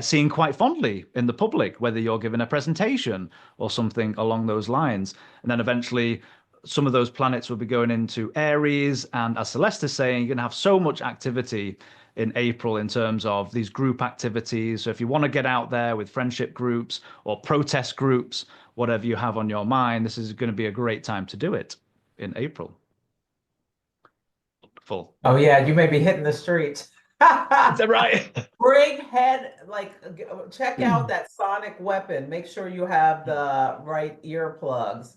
Speaker 1: seen quite fondly in the public, whether you're giving a presentation or something along those lines. And then eventually, some of those planets will be going into Aries. And as Celeste is saying, you're going to have so much activity in April in terms of these group activities. So if you want to get out there with friendship groups or protest groups, whatever you have on your mind, this is going to be a great time to do it in April. Full.
Speaker 2: Oh yeah, you may be hitting the streets.
Speaker 1: Is that right?
Speaker 2: Bring head, like, check out that sonic weapon. Make sure you have the right earplugs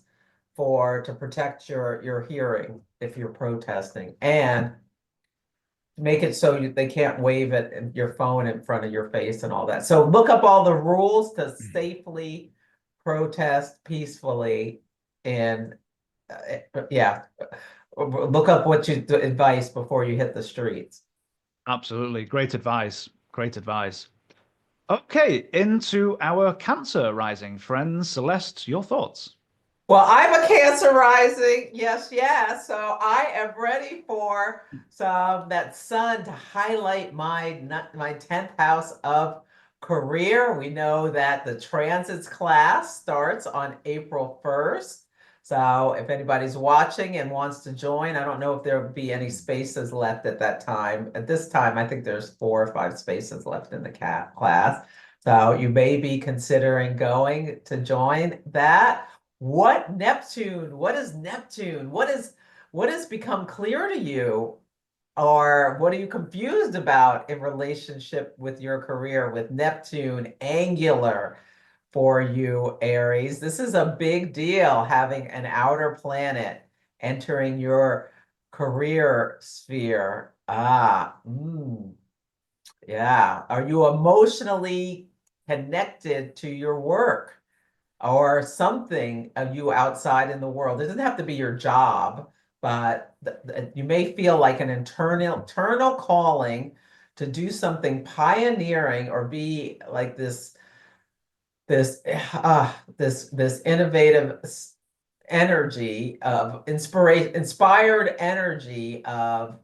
Speaker 2: to protect your hearing if you're protesting, and make it so they can't wave it in your phone in front of your face and all that. So look up all the rules to safely protest peacefully, and yeah, look up what you advice before you hit the streets.
Speaker 1: Absolutely. Great advice. Great advice. Okay, into our Cancer rising friends. Celeste, your thoughts?
Speaker 2: Well, I'm a Cancer rising. Yes, yes. So I am ready for that sun to highlight my 10th house of career. We know that the transits class starts on April 1st. So if anybody's watching and wants to join, I don't know if there will be any spaces left at that time. At this time, I think there's 4 or 5 spaces left in the class. So you may be considering going to join that. What Neptune? What is Neptune? What has become clear to you? Or what are you confused about in relationship with your career with Neptune angular for you, Aries? This is a big deal, having an outer planet entering your career sphere. Yeah. Are you emotionally connected to your work? Or something of you outside in the world? It doesn't have to be your job, but you may feel like an internal calling to do something pioneering or be like this innovative energy of inspired energy of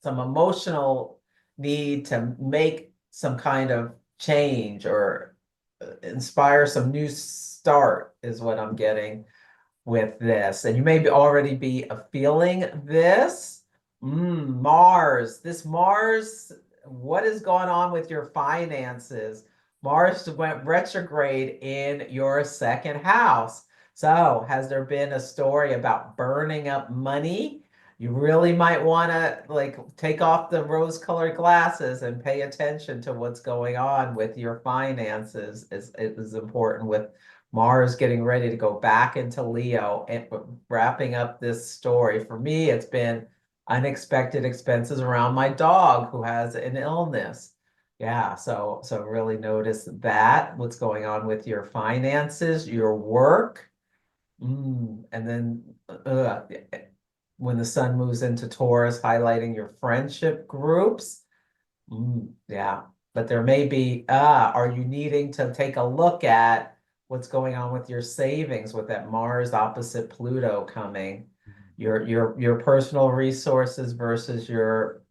Speaker 2: some emotional need to make some kind of change or inspire some new start is what I'm getting with this. And you may already be feeling this. Mars, what is going on with your finances? Mars went retrograde in your second house. So has there been a story about burning up money you really might want to like take off the rose-colored glasses and pay attention to what's going on with your finances. It is important with Mars getting ready to go back into Leo and wrapping up this story. For me, it's been unexpected expenses around my dog who has an illness. Yeah, so really notice that, what's going on with your finances, your work. And then when the sun moves into Taurus, highlighting your friendship groups. Yeah, but there may be, are you needing to take a look at what's going on with your savings with that Mars opposite Pluto coming? Your personal resources versus your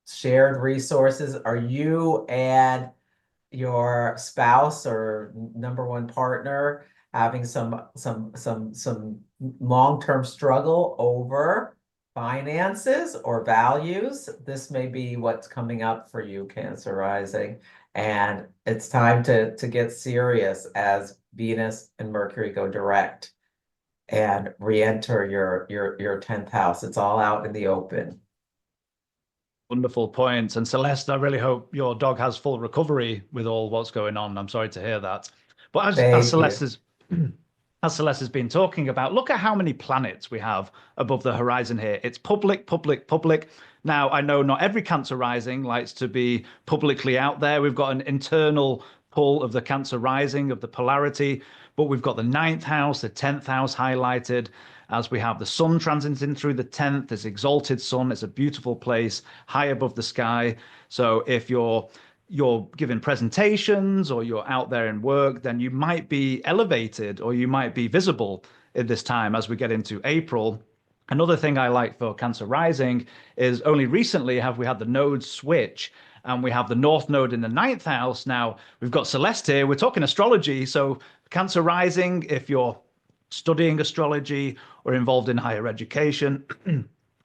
Speaker 2: shared resources. Are you and your spouse or number one partner having some long-term struggle over finances or values? This may be what's coming up for you, Cancer Rising. And it's time to get serious as Venus and Mercury go direct and re-enter your 10th house. It's all out in the open.
Speaker 1: Wonderful points. And Celeste, I really hope your dog has full recovery with all what's going on. I'm sorry to hear that. But as
Speaker 2: Thank you.
Speaker 1: Celeste is as Celeste has been talking about, look at how many planets we have above the horizon here. It's public, public, public. Now, I know not every Cancer rising likes to be publicly out there. We've got an internal pull of the Cancer rising, of the polarity, but we've got the ninth house, the 10th house highlighted as we have the sun transiting through the 10th, this exalted sun. It's a beautiful place high above the sky. So if you're giving presentations or you're out there in work, then you might be elevated or you might be visible at this time as we get into April. Another thing I like for Cancer Rising is only recently have we had the nodes switch and we have the North Node in the ninth house. Now we've got Celeste here. We're talking astrology. So Cancer Rising, if you're studying astrology or involved in higher education,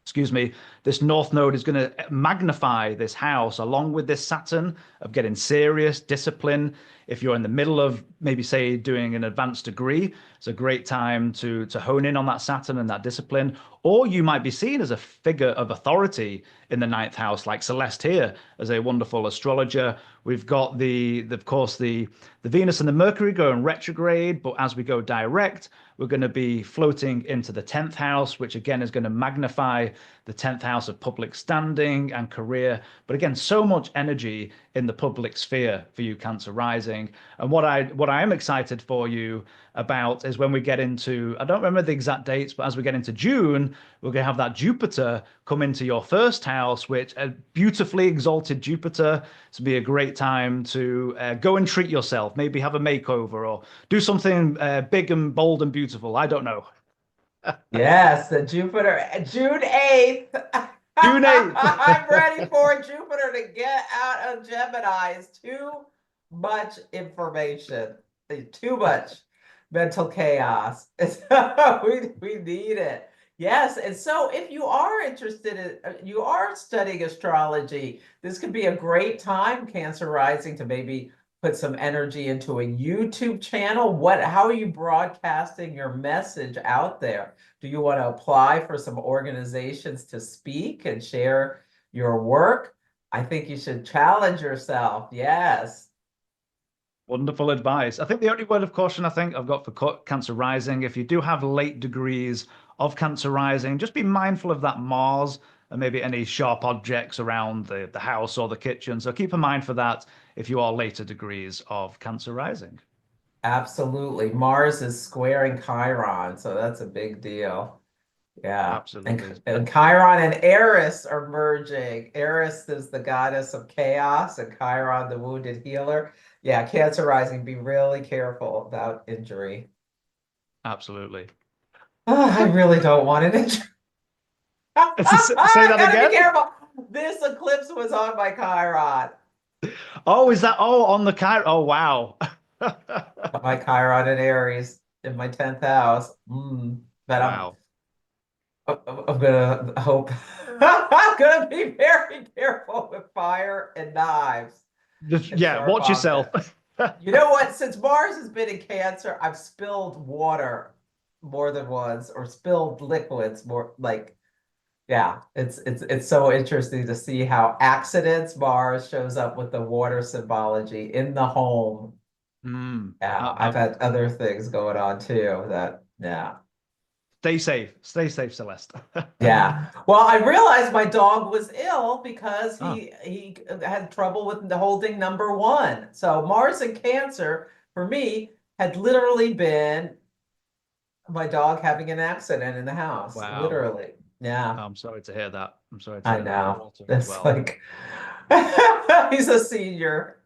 Speaker 1: excuse me, this North Node is going to magnify this house along with this Saturn of getting serious, discipline. If you're in the middle of maybe say doing an advanced degree, it's a great time to hone in on that Saturn and that discipline. Or you might be seen as a figure of authority in the ninth house, like Celeste here, as a wonderful astrologer. We've got of course, the Venus and the Mercury going retrograde, but as we go direct, we're going to be floating into the 10th house, which again is going to magnify the 10th house of public standing and career. But again, so much energy in the public sphere for you, Cancer Rising. And what I am excited for you about is when we get into, I don't remember the exact dates, but as we get into June, we're going to have that Jupiter come into your first house, which a beautifully exalted Jupiter. It's be a great time to go and treat yourself, maybe have a makeover or do something big and bold and beautiful. I don't know.
Speaker 2: Yes, the Jupiter, June 8th.
Speaker 1: June 8th.
Speaker 2: I'm ready for Jupiter to get out of Gemini. It's too much information, too much mental chaos. We need it. Yes, and so if you are interested in, you are studying astrology, this could be a great time, Cancer Rising, to maybe put some energy into a YouTube channel. How are you broadcasting your message out there? Do you want to apply for some organizations to speak and share your work? I think you should challenge yourself. Yes.
Speaker 1: Wonderful advice. I think the only word of caution I think I've got for Cancer Rising, if you do have late degrees of Cancer Rising, just be mindful of that Mars and maybe any sharp objects around the house or the kitchen. So keep in mind for that if you are later degrees of Cancer Rising.
Speaker 2: Absolutely. Mars is squaring Chiron, so that's a big deal. Yeah.
Speaker 1: Absolutely.
Speaker 2: And Chiron and Eris are merging. Eris is the goddess of chaos, and Chiron, the wounded healer. Yeah, Cancer Rising, be really careful about injury.
Speaker 1: Absolutely.
Speaker 2: Oh, I
Speaker 1: Okay.
Speaker 2: really don't want an injury.
Speaker 1: Say
Speaker 2: I
Speaker 1: that
Speaker 2: gotta be
Speaker 1: again.
Speaker 2: careful. This eclipse was on my Chiron.
Speaker 1: Oh, is that? Oh, on the Cairo. Oh, wow.
Speaker 2: My Chiron and Aries in my 10th house. But
Speaker 1: Wow.
Speaker 2: I'm gonna hope I'm gonna be very careful with fire and knives
Speaker 1: Just,
Speaker 2: and
Speaker 1: yeah,
Speaker 2: sharp
Speaker 1: watch yourself.
Speaker 2: objects. You know what? Since Mars has been in Cancer, I've spilled water more than once or spilled liquids more like Yeah, it's so interesting to see how accidents, Mars shows up with the water symbology in the home.
Speaker 1: Mm.
Speaker 2: Yeah, I've had other things going on too that, yeah.
Speaker 1: Stay safe. Stay safe, Celeste.
Speaker 2: Yeah. Well, I realized my dog was ill because
Speaker 1: Oh,
Speaker 2: he had trouble with the holding number one. So Mars and Cancer for me had literally been my dog having an accident in the house.
Speaker 1: wow.
Speaker 2: Literally. Yeah,
Speaker 1: I'm sorry to hear that. I'm sorry to
Speaker 2: I
Speaker 1: hear that. My
Speaker 2: know.
Speaker 1: daughter as
Speaker 2: It's
Speaker 1: well.
Speaker 2: like he's a senior.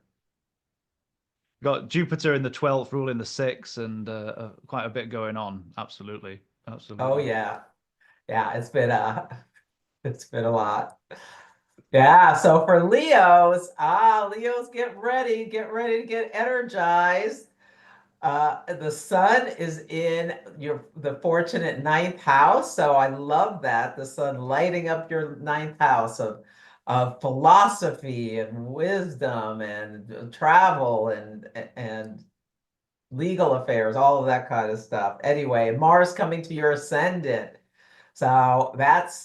Speaker 1: Got Jupiter in the 12th, ruling the 6th, and quite a bit going on. Absolutely.
Speaker 2: Oh
Speaker 1: Absolutely.
Speaker 2: yeah. Yeah, it's been a lot. Yeah, so for Leos, Leos, get ready to get energized. The sun is in the fortunate ninth house, so I love that. The sun lighting up your ninth house of philosophy and wisdom and travel and legal affairs, all of that kind of stuff. Anyway, Mars coming to your ascendant. So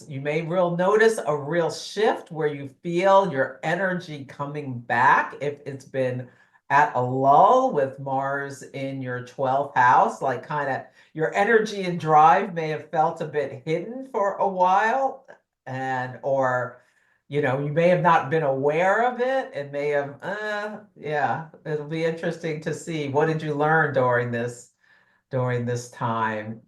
Speaker 2: you may real notice a real shift where you feel your energy coming back if it's been at a lull with Mars in your 12th house, like kind of your energy and drive may have felt a bit hidden for a while and or you may have not been aware of it and may have yeah, it'll be interesting to see what did you learn during this time.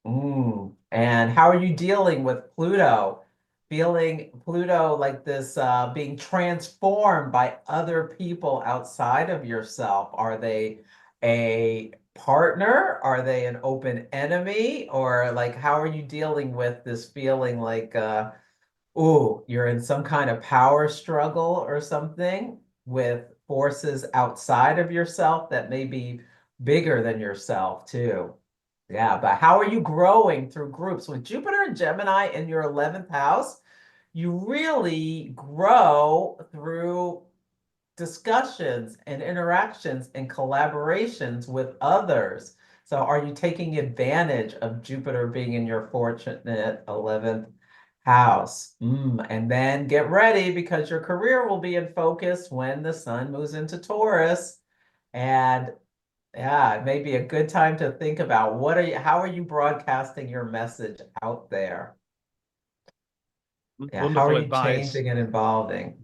Speaker 2: And how are you dealing with Pluto? Feeling Pluto like this being transformed by other people outside of yourself. Are they a partner? Are they an open enemy? Or like how are you dealing with this feeling like ooh, you're in some kind of power struggle or something with forces outside of yourself that may be bigger than yourself too. Yeah, but how are you growing through groups? With Jupiter and Gemini in your 11th house, you really grow through discussions and interactions and collaborations with others. So are you taking advantage of Jupiter being in your fortunate 11th house? And then get ready because your career will be in focus when the sun moves into Taurus. And yeah, it may be a good time to think about how are you broadcasting your message out there? Yeah, how are
Speaker 1: Wonderful
Speaker 2: you
Speaker 1: advice.
Speaker 2: changing and evolving?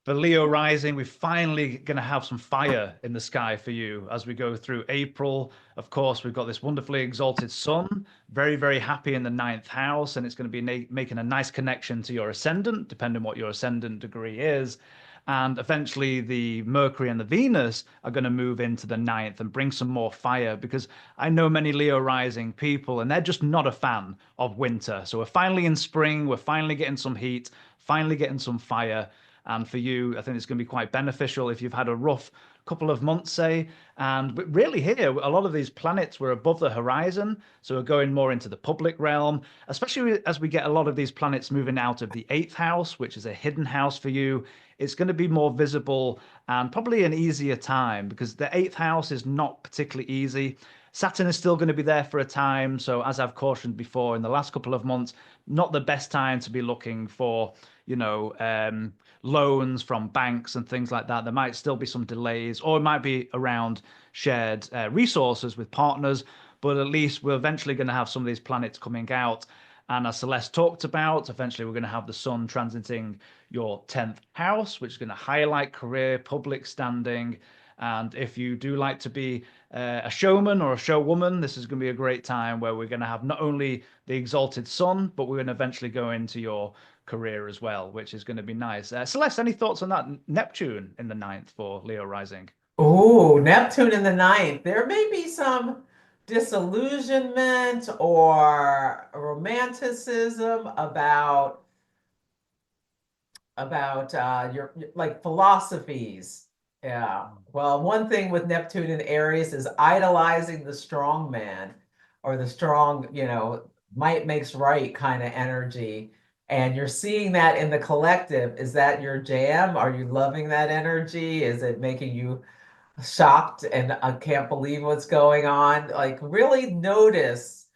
Speaker 1: For Leo Rising, we're finally going to have some fire in the sky for you as we go through April. Of course, we've got this wonderfully exalted sun, very, very happy in the ninth house, and it's going to be making a nice connection to your ascendant, depending on what your ascendant degree is. And eventually, the Mercury and the Venus are going to move into the ninth and bring some more fire because I know many Leo rising people and they're just not a fan of winter. So we're finally in spring, we're finally getting some heat, finally getting some fire. And for you, I think it's going to be quite beneficial if you've had a rough couple of months, say. And but really, here, a lot of these planets were above the horizon. So we're going more into the public realm, especially as we get a lot of these planets moving out of the eighth house, which is a hidden house for you. It's going to be more visible and probably an easier time because the eighth house is not particularly easy. Saturn is still going to be there for a time. So, as I've cautioned before, in the last couple of months, not the best time to be looking for, you know, loans from banks and things like that. There might still be some delays, or it might be around shared resources with partners. But at least we're eventually going to have some of these planets coming out. And as Celeste talked about, eventually we're going to have the sun transiting your 10th house, which is going to highlight career, public standing. And if you do like to be a showman or a showwoman, this is going to be a great time where we're going to have not only the exalted sun, but we're going to eventually go into your career as well, which is going to be nice. Celeste, any thoughts on that? Neptune in the ninth for Leo Rising.
Speaker 2: Oh, Neptune in the ninth. There may be some disillusionment or romanticism about like philosophies. Yeah. Well, one thing with Neptune and Aries is idolizing the strong man or the strong, might makes right kind of energy. And you're seeing that in the collective. Is that your jam? Are you loving that energy? Is it making you shocked and I can't believe what's going on? Like, really notice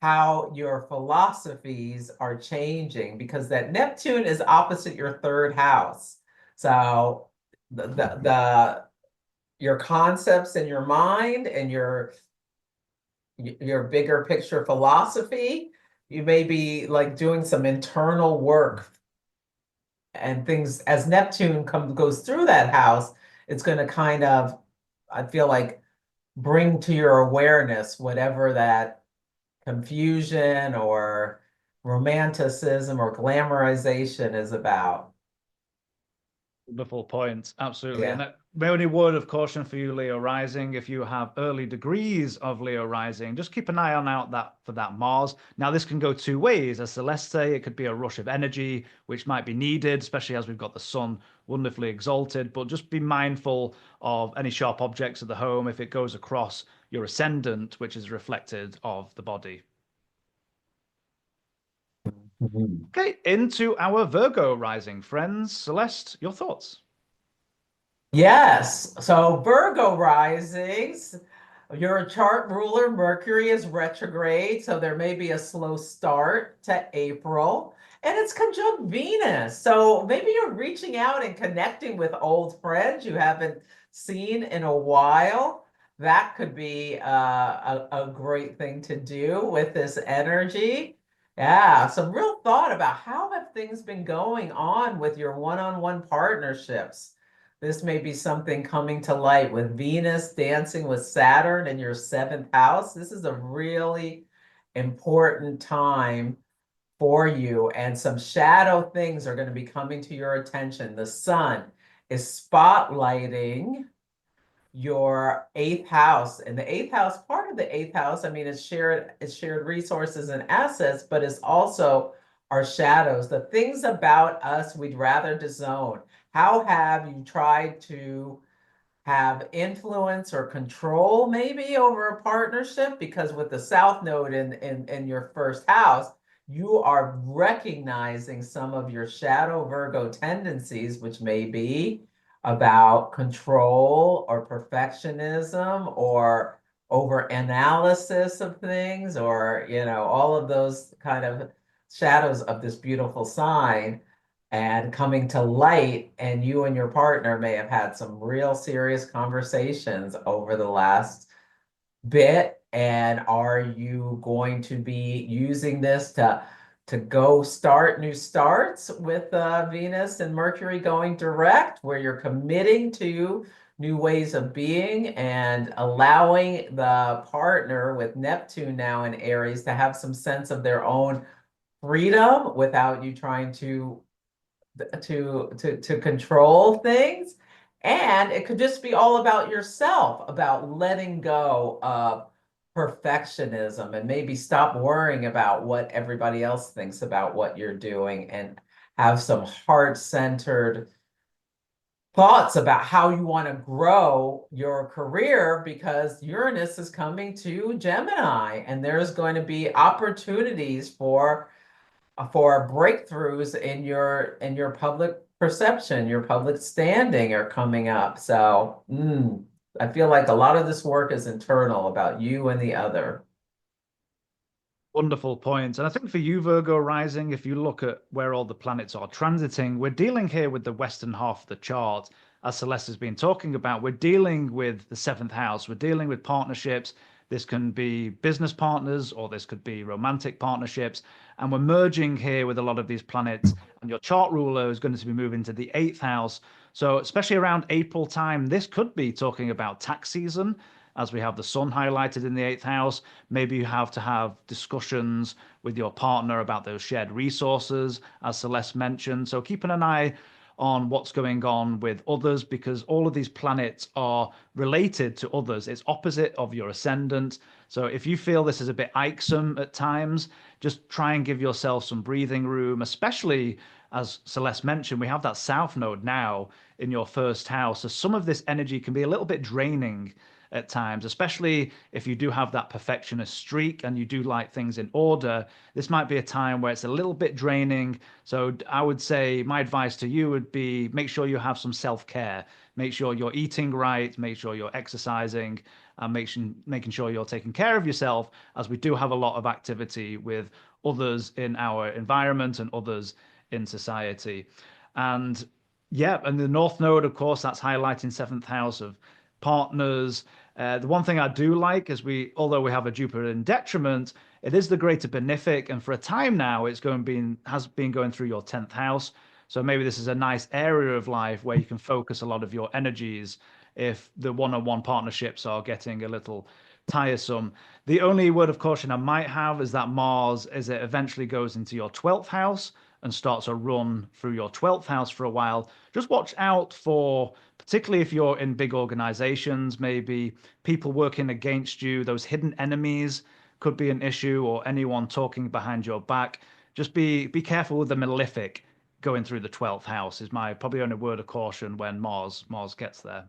Speaker 2: how your philosophies are changing, because that Neptune is opposite your third house. So the your concepts in your mind and your bigger picture philosophy, you may be like doing some internal work and things as Neptune goes through that house, it's going to kind of, I feel like, bring to your awareness whatever that confusion or romanticism or glamorization is about.
Speaker 1: Wonderful point. Absolutely.
Speaker 2: Yeah.
Speaker 1: And my only word of caution for you, Leo Rising, if you have early degrees of Leo Rising, just keep an eye on out that for that Mars. Now, this can go two ways. As Celeste say, it could be a rush of energy, which might be needed, especially as we've got the sun wonderfully exalted. But just be mindful of any sharp objects at the home if it goes across your ascendant, which is reflected of the body.
Speaker 2: Mhm.
Speaker 1: Okay, into our Virgo Rising friends. Celeste, your thoughts?
Speaker 2: Yes. So Virgo risings, your chart ruler, Mercury is retrograde. So there may be a slow start to April. And it's conjunct Venus. So maybe you're reaching out and connecting with old friends you haven't seen in a while. That could be a great thing to do with this energy. Yeah, some real thought about how have things been going on with your one-on-one partnerships. This may be something coming to light with Venus dancing with Saturn in your seventh house. This is a really important time for you, and some shadow things are going to be coming to your attention. The sun is spotlighting your eighth house, and the eighth house, part of the eighth house, I mean, it's shared resources and assets, but it's also our shadows, the things about us we'd rather disown. How have you tried to have influence or control maybe over a partnership? Because with the South Node in your first house, you are recognizing some of your shadow Virgo tendencies, which may be about control or perfectionism or over analysis of things, or all of those kind of shadows of this beautiful sign and coming to light, and you and your partner may have had some real serious conversations over the last bit. And are you going to be using this to go start new starts with Venus and Mercury going direct, where you're committing to new ways of being and allowing the partner with Neptune now in Aries to have some sense of their own freedom without you trying to control things? And it could just be all about yourself, about letting go of perfectionism and maybe stop worrying about what everybody else thinks about what you're doing, and have some heart-centered thoughts about how you want to grow your career, because Uranus is coming to Gemini, and there's going to be opportunities for breakthroughs in your public perception, your public standing are coming up. So I feel like a lot of this work is internal about you and the other.
Speaker 1: Wonderful point. And I think for you, Virgo Rising, if you look at where all the planets are transiting, we're dealing here with the western half of the chart. As Celeste has been talking about, we're dealing with the seventh house. We're dealing with partnerships. This can be business partners or this could be romantic partnerships. And we're merging here with a lot of these planets. And your chart ruler is going to be moving to the eighth house. So, especially around April time, this could be talking about tax season, as we have the sun highlighted in the eighth house. Maybe you have to have discussions with your partner about those shared resources, as Celeste mentioned. So keeping an eye on what's going on with others, because all of these planets are related to others. It's opposite of your ascendant. So if you feel this is a bit irksome at times, just try and give yourself some breathing room, especially as Celeste mentioned, we have that south node now in your first house. So some of this energy can be a little bit draining at times, especially if you do have that perfectionist streak and you do like things in order. This might be a time where it's a little bit draining. So I would say my advice to you would be make sure you have some self-care. Make sure you're eating right, make sure you're exercising, and making sure you're taking care of yourself, as we do have a lot of activity with others in our environment and others in society. And yeah, and the North Node, of course, that's highlighting seventh house of partners. The one thing I do like is although we have a Jupiter in detriment, it is the greater benefic, and for a time now, has been going through your 10th house. So maybe this is a nice area of life where you can focus a lot of your energies if the one-on-one partnerships are getting a little tiresome. The only word of caution I might have is that Mars, as it eventually goes into your 12th house and starts a run through your 12th house for a while, just watch out for, particularly if you're in big organizations, maybe people working against you, those hidden enemies could be an issue, or anyone talking behind your back. Just be careful with the malefic going through the 12th house is my probably only word of caution when Mars gets there.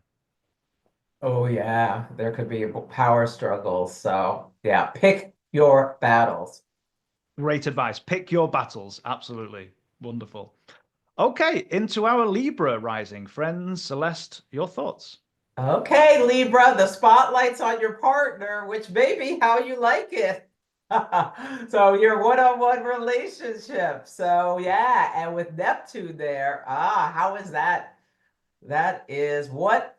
Speaker 2: Oh yeah, there could be power struggles. So yeah, pick your battles.
Speaker 1: Great advice. Pick your battles. Absolutely. Wonderful. Okay, into our Libra rising. Friends, Celeste, your thoughts?
Speaker 2: Okay, Libra, the spotlight's on your partner, which may be how you like it. So your one-on-one relationship. So yeah, and with Neptune there, how is that? That is what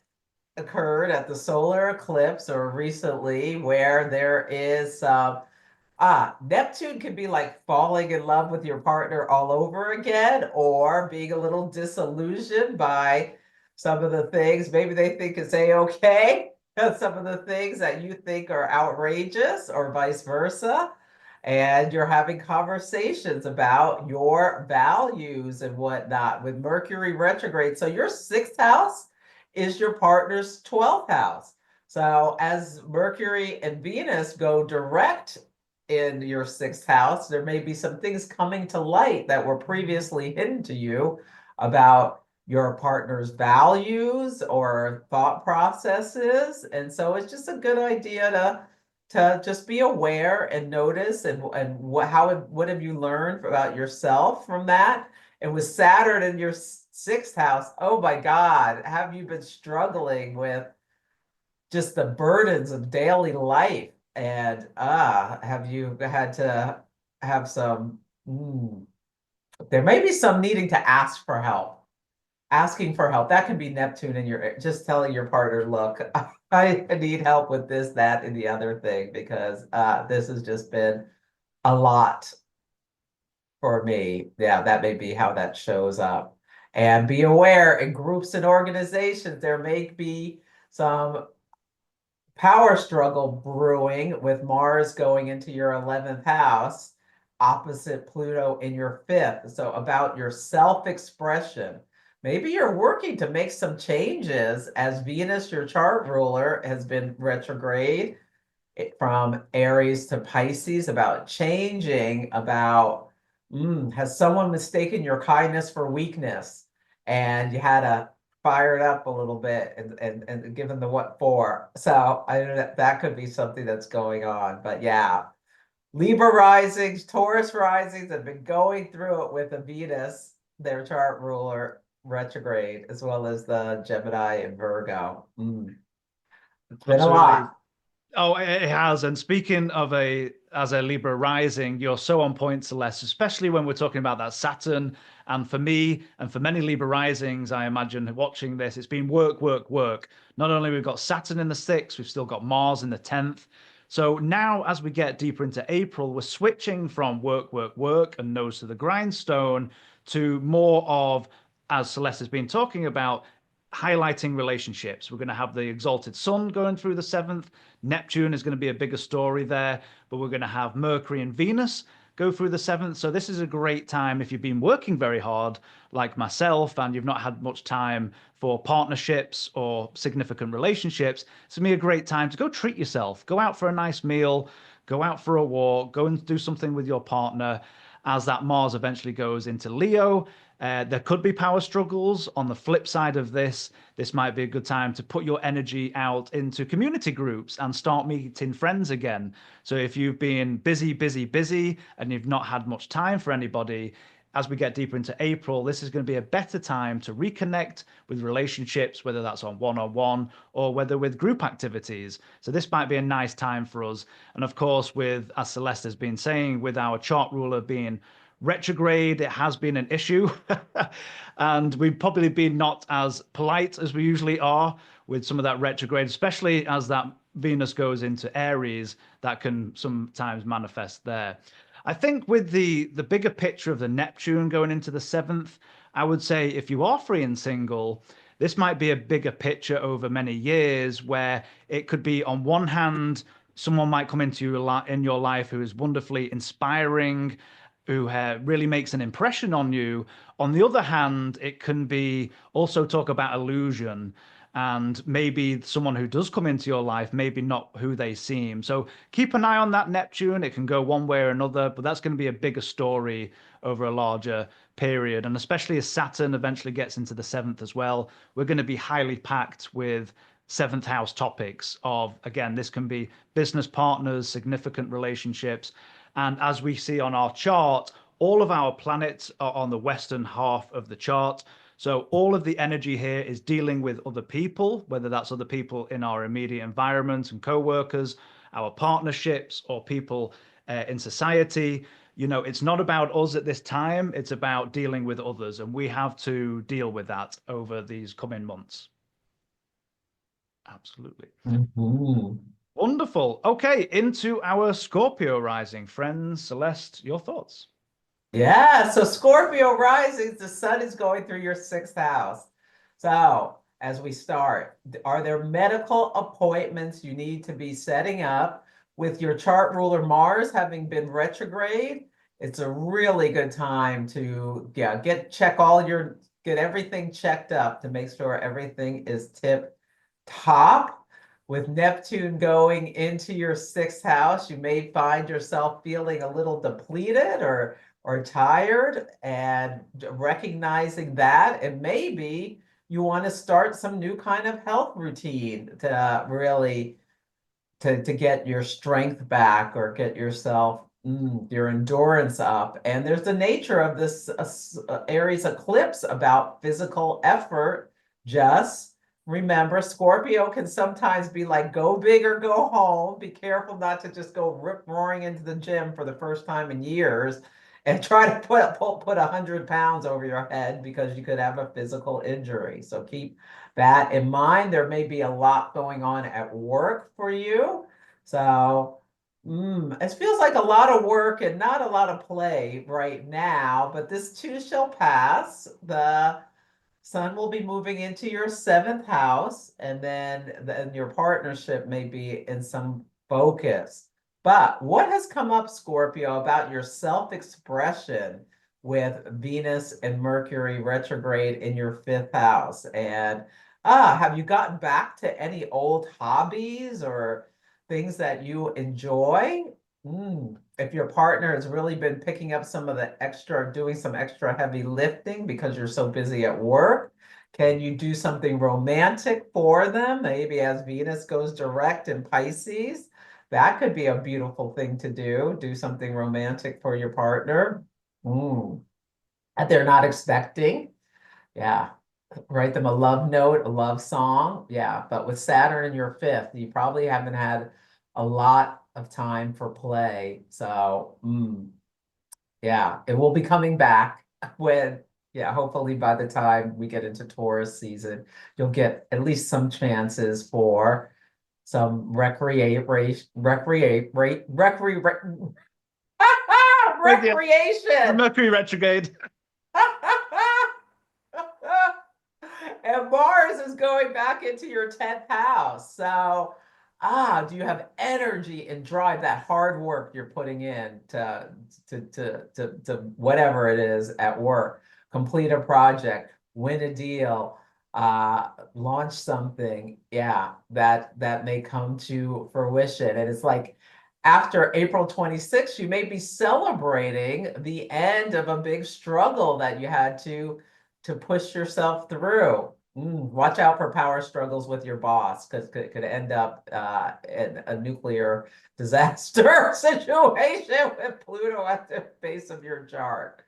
Speaker 2: occurred at the solar eclipse or recently, where there is Neptune can be like falling in love with your partner all over again, or being a little disillusioned by some of the things maybe they think is a-okay, and some of the things that you think are outrageous, or vice versa. And you're having conversations about your values and whatnot with Mercury retrograde. So your sixth house is your partner's 12th house. So as Mercury and Venus go direct in your sixth house, there may be some things coming to light that were previously hidden to you about your partner's values or thought processes. And so it's just a good idea to just be aware and notice, and what have you learned about yourself from that? And with Saturn in your sixth house, oh my God, have you been struggling with just the burdens of daily life? And have you had to have some, there may be some needing to ask for help. Asking for help. That can be Neptune, and you're just telling your partner, look, I need help with this, that, and the other thing, because this has just been a lot for me. Yeah, that may be how that shows up. And be aware, in groups and organizations, there may be some power struggle brewing with Mars going into your 11th house, opposite Pluto in your fifth. So about your self-expression. Maybe you're working to make some changes as Venus, your chart ruler, has been retrograde from Aries to Pisces, about changing, about has someone mistaken your kindness for weakness? And you had to fire it up a little bit and given the what for. So I know that could be something that's going on. But yeah, Libra risings, Taurus risings have been going through it with the Venus, their chart ruler, retrograde, as well as the Gemini and Virgo. It's been a
Speaker 1: Absolutely.
Speaker 2: lot.
Speaker 1: Oh, it has. And speaking of as a Libra rising, you're so on point, Celeste, especially when we're talking about that Saturn. And for me, and for many Libra risings, I imagine watching this, it's been work, work, work. Not only we've got Saturn in the sixth, we've still got Mars in the 10th. So now, as we get deeper into April, we're switching from work, work, work and nose to the grindstone to more of, as Celeste has been talking about, highlighting relationships. We're going to have the exalted sun going through the seventh. Neptune is going to be a bigger story there, but we're going to have Mercury and Venus go through the seventh. So this is a great time if you've been working very hard, like myself, and you've not had much time for partnerships or significant relationships. It's going to be a great time to go treat yourself, go out for a nice meal, go out for a walk, go and do something with your partner. as that Mars eventually goes into Leo. There could be power struggles. On the flip side of this, this might be a good time to put your energy out into community groups and start meeting friends again. So if you've been busy, busy, busy, and you've not had much time for anybody, as we get deeper into April, this is going to be a better time to reconnect with relationships, whether that's on one-on-one or whether with group activities. So this might be a nice time for us. And of course, with, as Celeste has been saying, with our chart ruler being retrograde, it has been an issue. And we've probably been not as polite as we usually are with some of that retrograde, especially as that Venus goes into Aries, that can sometimes manifest there. I think with the bigger picture of the Neptune going into the seventh, I would say if you are free and single, this might be a bigger picture over many years where it could be on one hand, someone might come into in your life who is wonderfully inspiring, who really makes an impression on you. On the other hand, it can be also talk about illusion and maybe someone who does come into your life, maybe not who they seem. So keep an eye on that Neptune. It can go one way or another, but that's going to be a bigger story over a larger period. And especially as Saturn eventually gets into the seventh as well, we're going to be highly packed with seventh house topics of, again, this can be business partners, significant relationships. And as we see on our chart, all of our planets are on the western half of the chart. So all of the energy here is dealing with other people, whether that's other people in our immediate environment and co-workers, our partnerships, or people in society. You know, it's not about us at this time. It's about dealing with others. And we have to deal with that over these coming months. Absolutely.
Speaker 2: Mhm.
Speaker 1: Wonderful. Okay, into our Scorpio rising. Friends, Celeste, your thoughts?
Speaker 2: Yeah, so Scorpio rising, the sun is going through your sixth house. So as we start, are there medical appointments you need to be setting up with your chart ruler Mars having been retrograde? It's a really good time to get everything checked up to make sure everything is tip top. With Neptune going into your sixth house, you may find yourself feeling a little depleted or tired, and recognizing that, and maybe you want to start some new kind of health routine to really to get your strength back or get yourself your endurance up. And there's the nature of this Aries eclipse about physical effort. Just remember, Scorpio can sometimes be like, go big or go home. Be careful not to just go rip roaring into the gym for the first time in years and try to put 100 pounds over your head, because you could have a physical injury. So keep that in mind. There may be a lot going on at work for you. So it feels like a lot of work and not a lot of play right now, but this too shall pass. The sun will be moving into your seventh house, and then your partnership may be in some focus. But what has come up, Scorpio, about your self-expression with Venus and Mercury retrograde in your fifth house? And have you gotten back to any old hobbies or things that you enjoy? If your partner has really been picking up some of the extra, doing some extra heavy lifting because you're so busy at work, can you do something romantic for them? Maybe as Venus goes direct in Pisces, that could be a beautiful thing to do. Do something romantic for your partner that they're not expecting. Yeah. Write them a love note, a love song. Yeah. But with Saturn in your fifth, you probably haven't had a lot of time for play. So, yeah, it will be coming back when, yeah, hopefully by the time we get into Taurus season, you'll get at least some chances for some
Speaker 1: Thank you.
Speaker 2: recreation.
Speaker 1: Mercury retrograde.
Speaker 2: And Mars is going back into your 10th house. So, do you have energy and drive, that hard work you're putting in to whatever it is at work? Complete a project, win a deal, launch something. Yeah, that may come to fruition. And it's like after April 26th, you may be celebrating the end of a big struggle that you had to push yourself through. Watch out for power struggles with your boss, because it could end up in a nuclear disaster situation with Pluto at the base of your chart.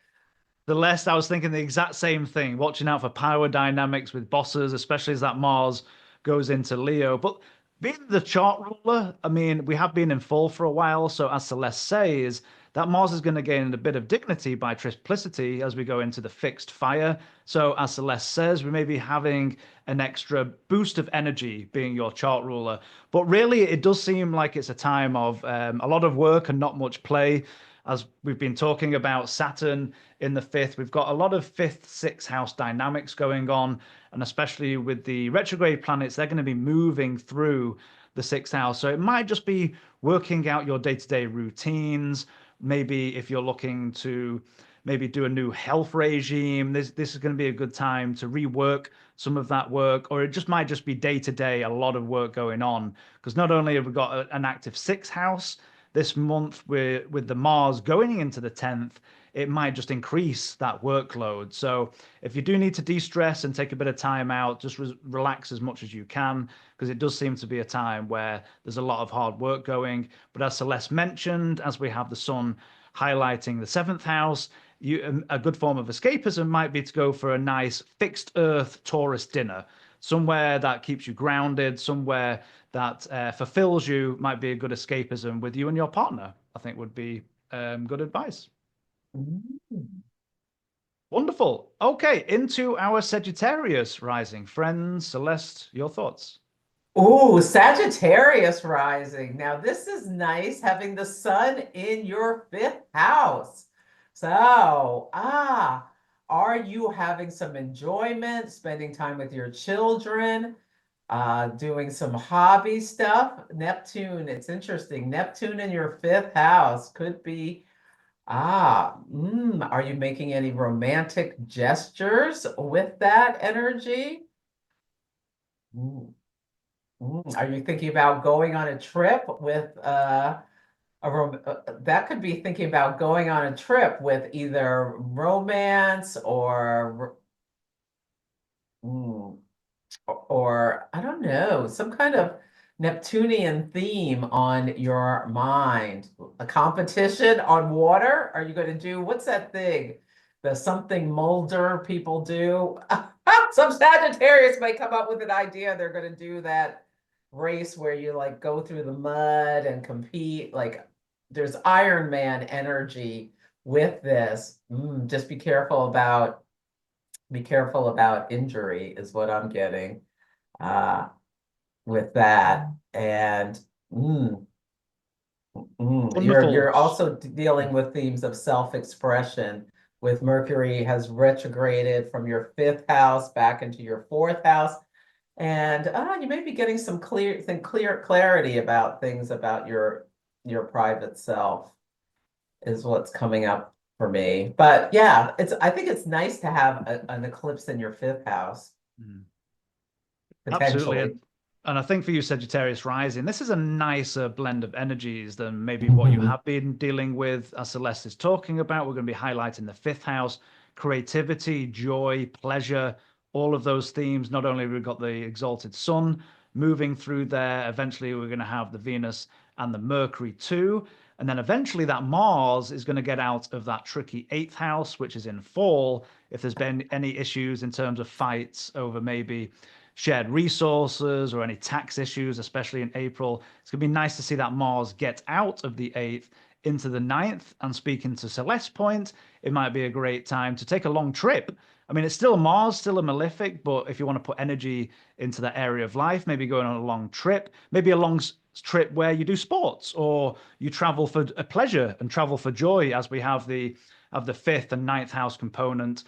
Speaker 1: The less I was thinking the exact same thing, watching out for power dynamics with bosses, especially as that Mars goes into Leo. But being the chart ruler, I mean, we have been in fall for a while. So as Celeste says, that Mars is going to gain a bit of dignity by triplicity as we go into the fixed fire. So as Celeste says, we may be having an extra boost of energy being your chart ruler. But really, it does seem like it's a time of a lot of work and not much play. As we've been talking about Saturn in the fifth, we've got a lot of fifth, sixth house dynamics going on. And especially with the retrograde planets, they're going to be moving through the sixth house. So it might just be working out your day-to-day routines. Maybe if you're looking to maybe do a new health regime, this is going to be a good time to rework some of that work, or it just might just be day to day, a lot of work going on. Because not only have we got an active sixth house this month, with the Mars going into the 10th, it might just increase that workload. So if you do need to de-stress and take a bit of time out, just relax as much as you can, because it does seem to be a time where there's a lot of hard work going. But as Celeste mentioned, as we have the sun highlighting the seventh house, a good form of escapism might be to go for a nice fixed earth Taurus dinner, somewhere that keeps you grounded, somewhere that fulfills you. Might be a good escapism with you and your partner. I think would be good advice.
Speaker 2: Mm.
Speaker 1: Wonderful. Okay, into our Sagittarius rising. Friends, Celeste, your thoughts?
Speaker 2: Ooh, Sagittarius rising. Now, this is nice having the sun in your fifth house. So, are you having some enjoyment, spending time with your children, doing some hobby stuff? Neptune, it's interesting. Neptune in your fifth house could be, are you making any romantic gestures with that energy? Mm. Are you thinking about going on a trip with that could be thinking about going on a trip with either romance mm, or I don't know, some kind of Neptunian theme on your mind. A competition on water? Are you going to do what's that thing? The something Mulder people do? Some Sagittarius might come up with an idea they're going to do that race where you like go through the mud and compete. Like there's Iron Man energy with this. Just be careful about injury is what I'm getting with that. And
Speaker 1: Wonderful.
Speaker 2: you're also dealing with themes of self-expression with Mercury has retrograded from your fifth house back into your fourth house. And you may be getting some clear clarity about things about your private self is what's coming up for me. But yeah, I think it's nice to have an eclipse in your fifth house,
Speaker 1: Mm. Absolutely.
Speaker 2: potentially.
Speaker 1: And I think for you, Sagittarius rising, this is a nicer blend of energies than maybe what you have been dealing with, as Celeste is talking about. We're going to be highlighting the fifth house, creativity, joy, pleasure, all of those themes. Not only we've got the exalted sun moving through there, eventually we're going to have the Venus and the Mercury too. And then eventually that Mars is going to get out of that tricky eighth house, which is in fall. If there's been any issues in terms of fights over maybe shared resources or any tax issues, especially in April. It's going to be nice to see that Mars get out of the eighth into the ninth. And speaking to Celeste's point, it might be a great time to take a long trip. I mean, it's still Mars, still a malefic, but if you want to put energy into that area of life, maybe going on a long trip, maybe a long trip where you do sports or you travel for a pleasure and travel for joy, as we have the fifth and ninth house component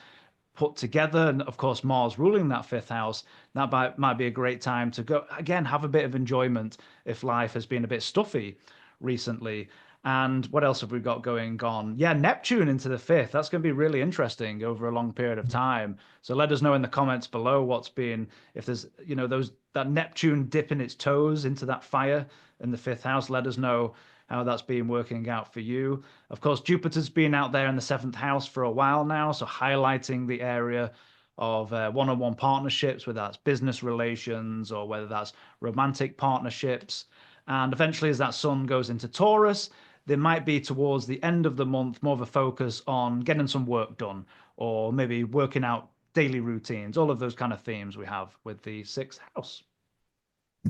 Speaker 1: put together. And of course, Mars ruling that fifth house, that might be a great time to go again, have a bit of enjoyment if life has been a bit stuffy recently. And what else have we got going on? Yeah, Neptune into the fifth. That's going to be really interesting over a long period of time. So let us know in the comments below what's been, if there's, those that Neptune dipping its toes into that fire in the fifth house. Let us know how that's been working out for you. Of course, Jupiter's been out there in the seventh house for a while now, so highlighting the area of one-on-one partnerships, whether that's business relations or whether that's romantic partnerships. And eventually, as that sun goes into Taurus, there might be towards the end of the month more of a focus on getting some work done or maybe working out daily routines, all of those kind of themes we have with the sixth house.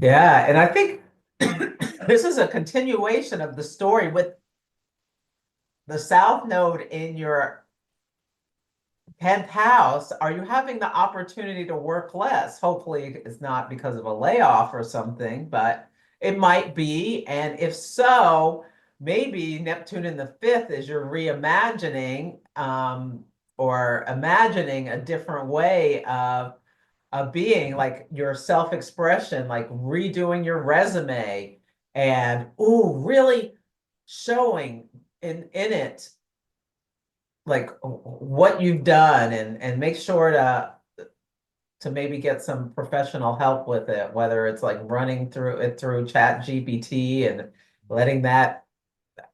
Speaker 2: Yeah, and I think this is a continuation of the story with the South Node in your 10th house. Are you having the opportunity to work less? Hopefully, it's not because of a layoff or something, but it might be. And if so, maybe Neptune in the fifth is you're reimagining or imagining a different way of being, like your self-expression, like redoing your resume and really showing in it like what you've done, and make sure to maybe get some professional help with it, whether it's like running through it through Chat GPT and letting that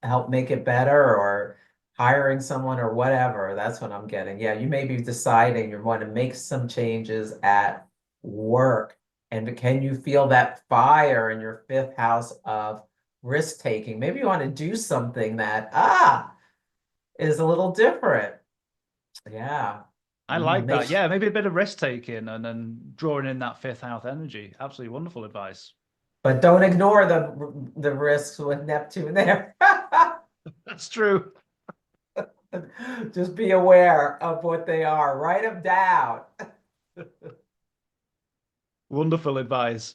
Speaker 2: help make it better, or hiring someone or whatever. That's what I'm getting. Yeah, you may be deciding you want to make some changes at work. And can you feel that fire in your fifth house of risk taking? Maybe you want to do something that is a little different. Yeah.
Speaker 1: I like
Speaker 2: Make
Speaker 1: that. Yeah, maybe a bit of risk taking and then drawing in that fifth house energy. Absolutely wonderful advice.
Speaker 2: But don't ignore the risks with Neptune there.
Speaker 1: That's true.
Speaker 2: Just be aware of what they are. Write them down.
Speaker 1: Wonderful advice.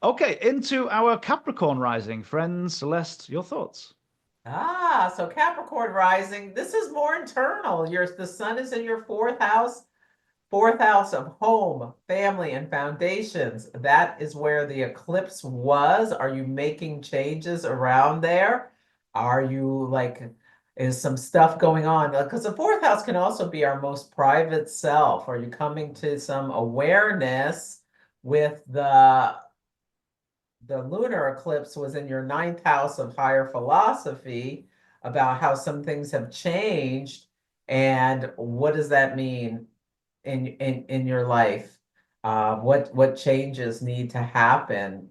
Speaker 1: Okay, into our Capricorn rising. Friends, Celeste, your thoughts?
Speaker 2: So Capricorn rising, this is more internal. The sun is in your fourth house of home, family, and foundations. That is where the eclipse was. Are you making changes around there? Are you like, is some stuff going on? Because the fourth house can also be our most private self. Are you coming to some awareness with the lunar eclipse was in your ninth house of higher philosophy, about how some things have changed, and what does that mean in your life? What changes need to happen,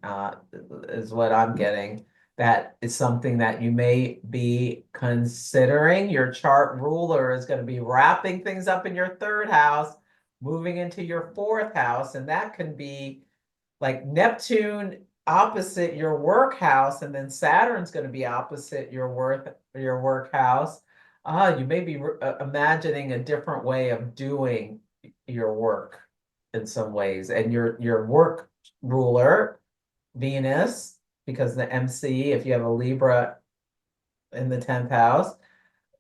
Speaker 2: is what I'm getting. That is something that you may be considering. Your chart ruler is going to be wrapping things up in your third house, moving into your fourth house, and that can be like Neptune opposite your work house, and then Saturn's going to be opposite your work house. You may be imagining a different way of doing your work in some ways, and your work ruler, Venus, because the MC, if you have a Libra in the 10th house,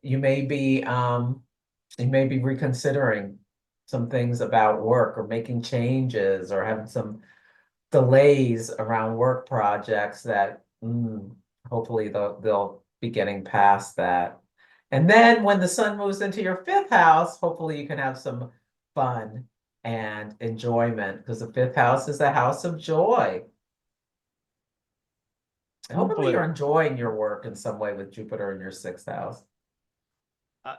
Speaker 2: you may be reconsidering some things about work, or making changes, or having some delays around work projects that hopefully they'll be getting past that. And then when the sun moves into your fifth house, hopefully you can have some fun and enjoyment, because the fifth house is the house of joy.
Speaker 1: Wonderful.
Speaker 2: Hopefully you're enjoying your work in some way with Jupiter in your sixth house.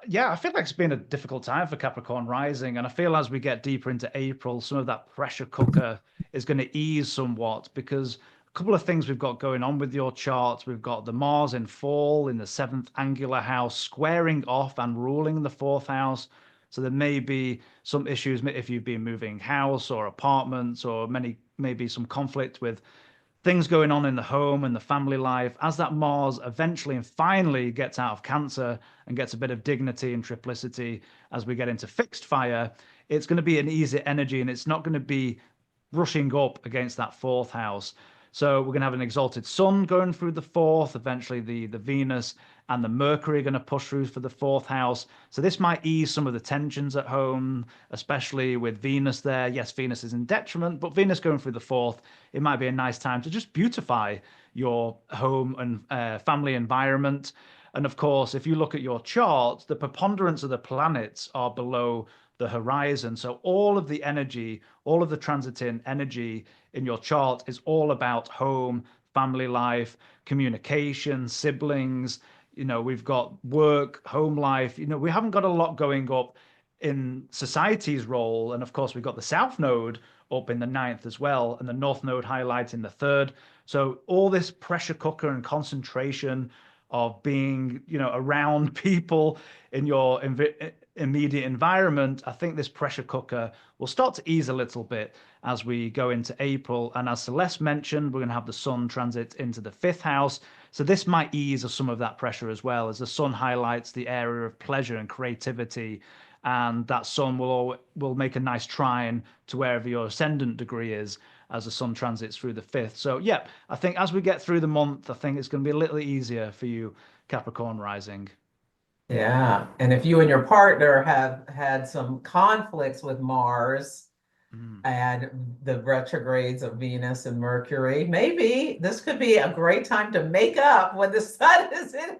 Speaker 1: Yeah, I feel like it's been a difficult time for Capricorn Rising, and I feel as we get deeper into April, some of that pressure cooker is going to ease somewhat, because a couple of things we've got going on with your chart. We've got the Mars in fall in the seventh angular house, squaring off and ruling the fourth house. So there may be some issues if you've been moving house or apartments, or maybe some conflict with things going on in the home and the family life. As that Mars eventually and finally gets out of Cancer and gets a bit of dignity and triplicity as we get into fixed fire, it's going to be an easy energy, and it's not going to be rushing up against that fourth house. So we're going to have an exalted sun going through the fourth. Eventually, the Venus and the Mercury are going to push through for the fourth house. So this might ease some of the tensions at home, especially with Venus there. Yes, Venus is in detriment, but Venus going through the fourth, it might be a nice time to just beautify your home and family environment. And of course, if you look at your chart, the preponderance of the planets are below the horizon. So all of the energy, all of the transiting energy in your chart is all about home, family life, communication, siblings. We've got work, home life. We haven't got a lot going up in society's role. And of course, we've got the South Node up in the ninth as well, and the North Node highlighting the third. So all this pressure cooker and concentration of being, around people in your immediate environment, I think this pressure cooker will start to ease a little bit as we go into April. And as Celeste mentioned, we're going to have the Sun transit into the fifth house. So this might ease some of that pressure as well, as the Sun highlights the area of pleasure and creativity. And that Sun will make a nice trine to wherever your ascendant degree is as the Sun transits through the fifth. So yeah, I think as we get through the month, I think it's going to be a little easier for you, Capricorn Rising.
Speaker 2: Yeah. And if you and your partner have had some conflicts with Mars
Speaker 1: Mm.
Speaker 2: and the retrogrades of Venus and Mercury, maybe this could be a great time to make up when the sun is in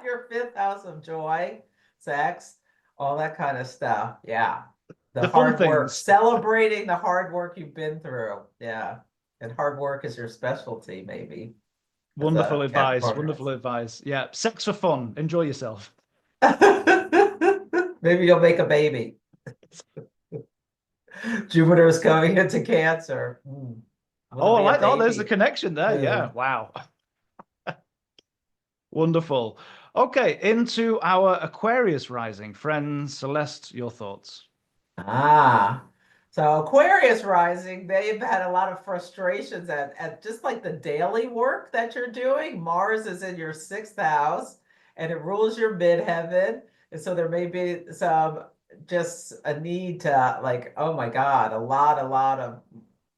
Speaker 2: your fifth house of joy, sex, all that kind of stuff. Yeah. The
Speaker 1: The fun
Speaker 2: hard work,
Speaker 1: things.
Speaker 2: celebrating the hard work you've been through. Yeah. And hard work is your specialty, maybe, as
Speaker 1: Wonderful
Speaker 2: a
Speaker 1: advice.
Speaker 2: Capricorn
Speaker 1: Wonderful
Speaker 2: rising.
Speaker 1: advice. Yeah, sex for fun. Enjoy yourself.
Speaker 2: Maybe you'll make a baby. Jupiter is coming into Cancer. Will it
Speaker 1: Oh, I
Speaker 2: be a
Speaker 1: like. Oh, there's the
Speaker 2: baby?
Speaker 1: connection there. Yeah. Wow. Wonderful. Okay, into our Aquarius rising. Friends, Celeste, your thoughts.
Speaker 2: Ah, so Aquarius rising, they've had a lot of frustrations at just like the daily work that you're doing. Mars is in your sixth house and it rules your midheaven. And so there may be some just a need to like, oh my God, a lot of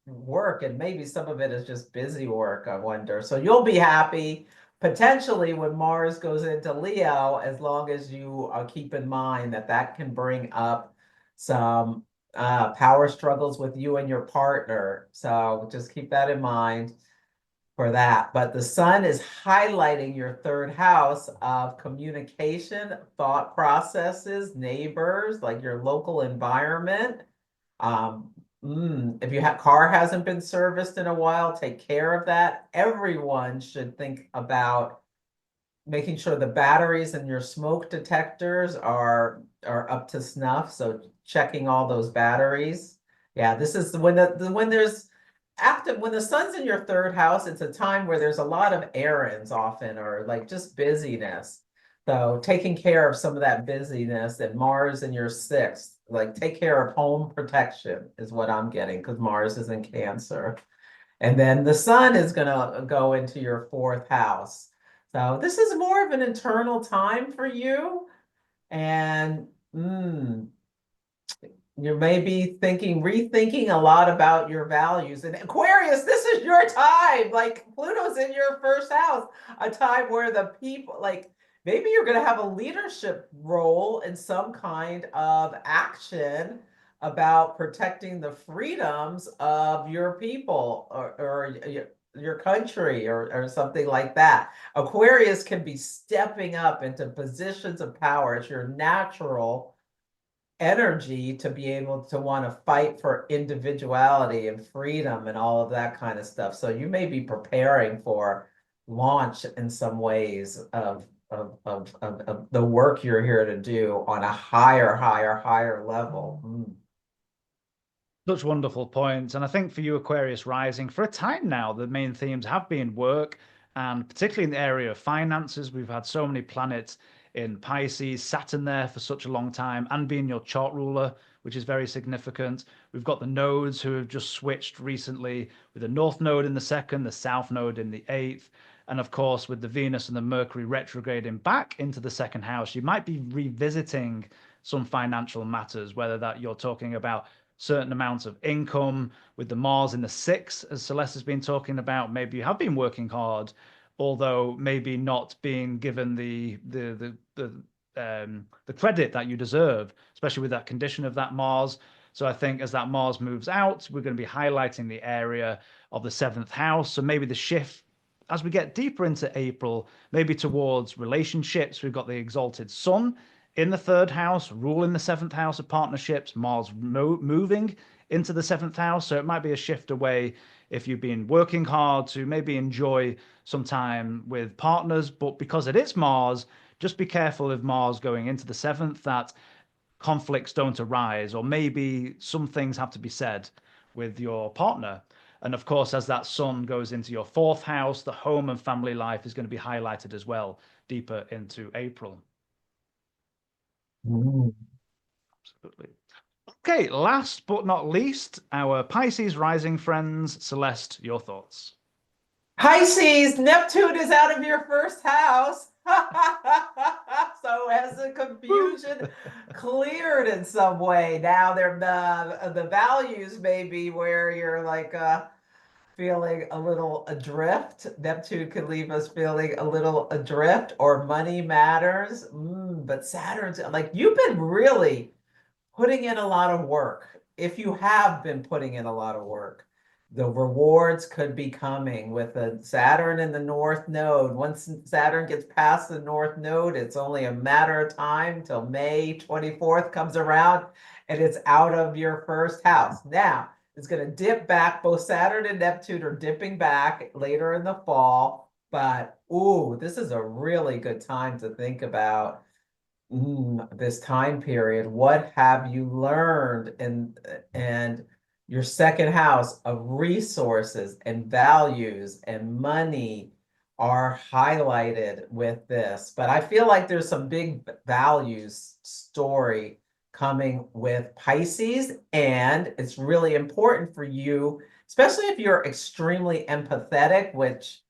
Speaker 2: work. And maybe some of it is just busy work, I wonder. So you'll be happy potentially when Mars goes into Leo, as long as you keep in mind that that can bring up some power struggles with you and your partner. So just keep that in mind for that. But the sun is highlighting your third house of communication, thought processes, neighbors, like your local environment. Um, if your car hasn't been serviced in a while, take care of that. Everyone should think about making sure the batteries in your smoke detectors are up to snuff. So checking all those batteries. Yeah, this is when when there's active when the sun's in your third house, it's a time where there's a lot of errands often or like just busyness. So taking care of some of that busyness and Mars in your sixth, like take care of home protection is what I'm getting because Mars is in Cancer. And then the sun is going to go into your fourth house. So this is more of an internal time for you. And you may be rethinking a lot about your values. And Aquarius, this is your time. Like Pluto's in your first house, a time where the people, like maybe you're going to have a leadership role in some kind of action about protecting the freedoms of your people or your country or something like that. Aquarius can be stepping up into positions of power. It's your natural energy to be able to want to fight for individuality and freedom and all of that kind of stuff. So you may be preparing for launch in some ways of the work you're here to do on a higher level.
Speaker 1: Such wonderful points. And I think for you, Aquarius Rising, for a time now, the main themes have been work, and particularly in the area of finances. We've had so many planets in Pisces, Saturn there for such a long time, and being your chart ruler, which is very significant. We've got the nodes who have just switched recently with the North Node in the second, the South Node in the eighth. And of course, with the Venus and the Mercury retrograding back into the second house, you might be revisiting some financial matters, whether that you're talking about certain amounts of income with the Mars in the sixth, as Celeste has been talking about. Maybe you have been working hard, although maybe not being given the credit that you deserve, especially with that condition of that Mars. So I think as that Mars moves out, we're going to be highlighting the area of the seventh house. So maybe the shift as we get deeper into April, maybe towards relationships, we've got the exalted sun in the third house, ruling the seventh house of partnerships, Mars moving into the seventh house. So it might be a shift away if you've been working hard to maybe enjoy some time with partners. But because it is Mars, just be careful of Mars going into the seventh, that conflicts don't arise, or maybe some things have to be said with your partner. And of course, as that sun goes into your fourth house, the home and family life is going to be highlighted as well deeper into April.
Speaker 2: Mm.
Speaker 1: Absolutely. Okay, last but not least, our Pisces rising friends. Celeste, your thoughts?
Speaker 2: Pisces, Neptune is out of your first house. So has the confusion cleared in some way? Now the values may be where you're like feeling a little adrift. Neptune could leave us feeling a little adrift, or money matters. But Saturn's like, you've been really putting in a lot of work. If you have been putting in a lot of work, the rewards could be coming with a Saturn in the North Node. Once Saturn gets past the North Node, it's only a matter of time till May 24th comes around and it's out of your first house. Now, it's going to dip back. Both Saturn and Neptune are dipping back later in the fall. But, ooh, this is a really good time to think about this time period. What have you learned? And your second house of resources and values and money are highlighted with this. But I feel like there's some big values story coming with Pisces, and it's really important for you, especially if you're extremely empathetic, which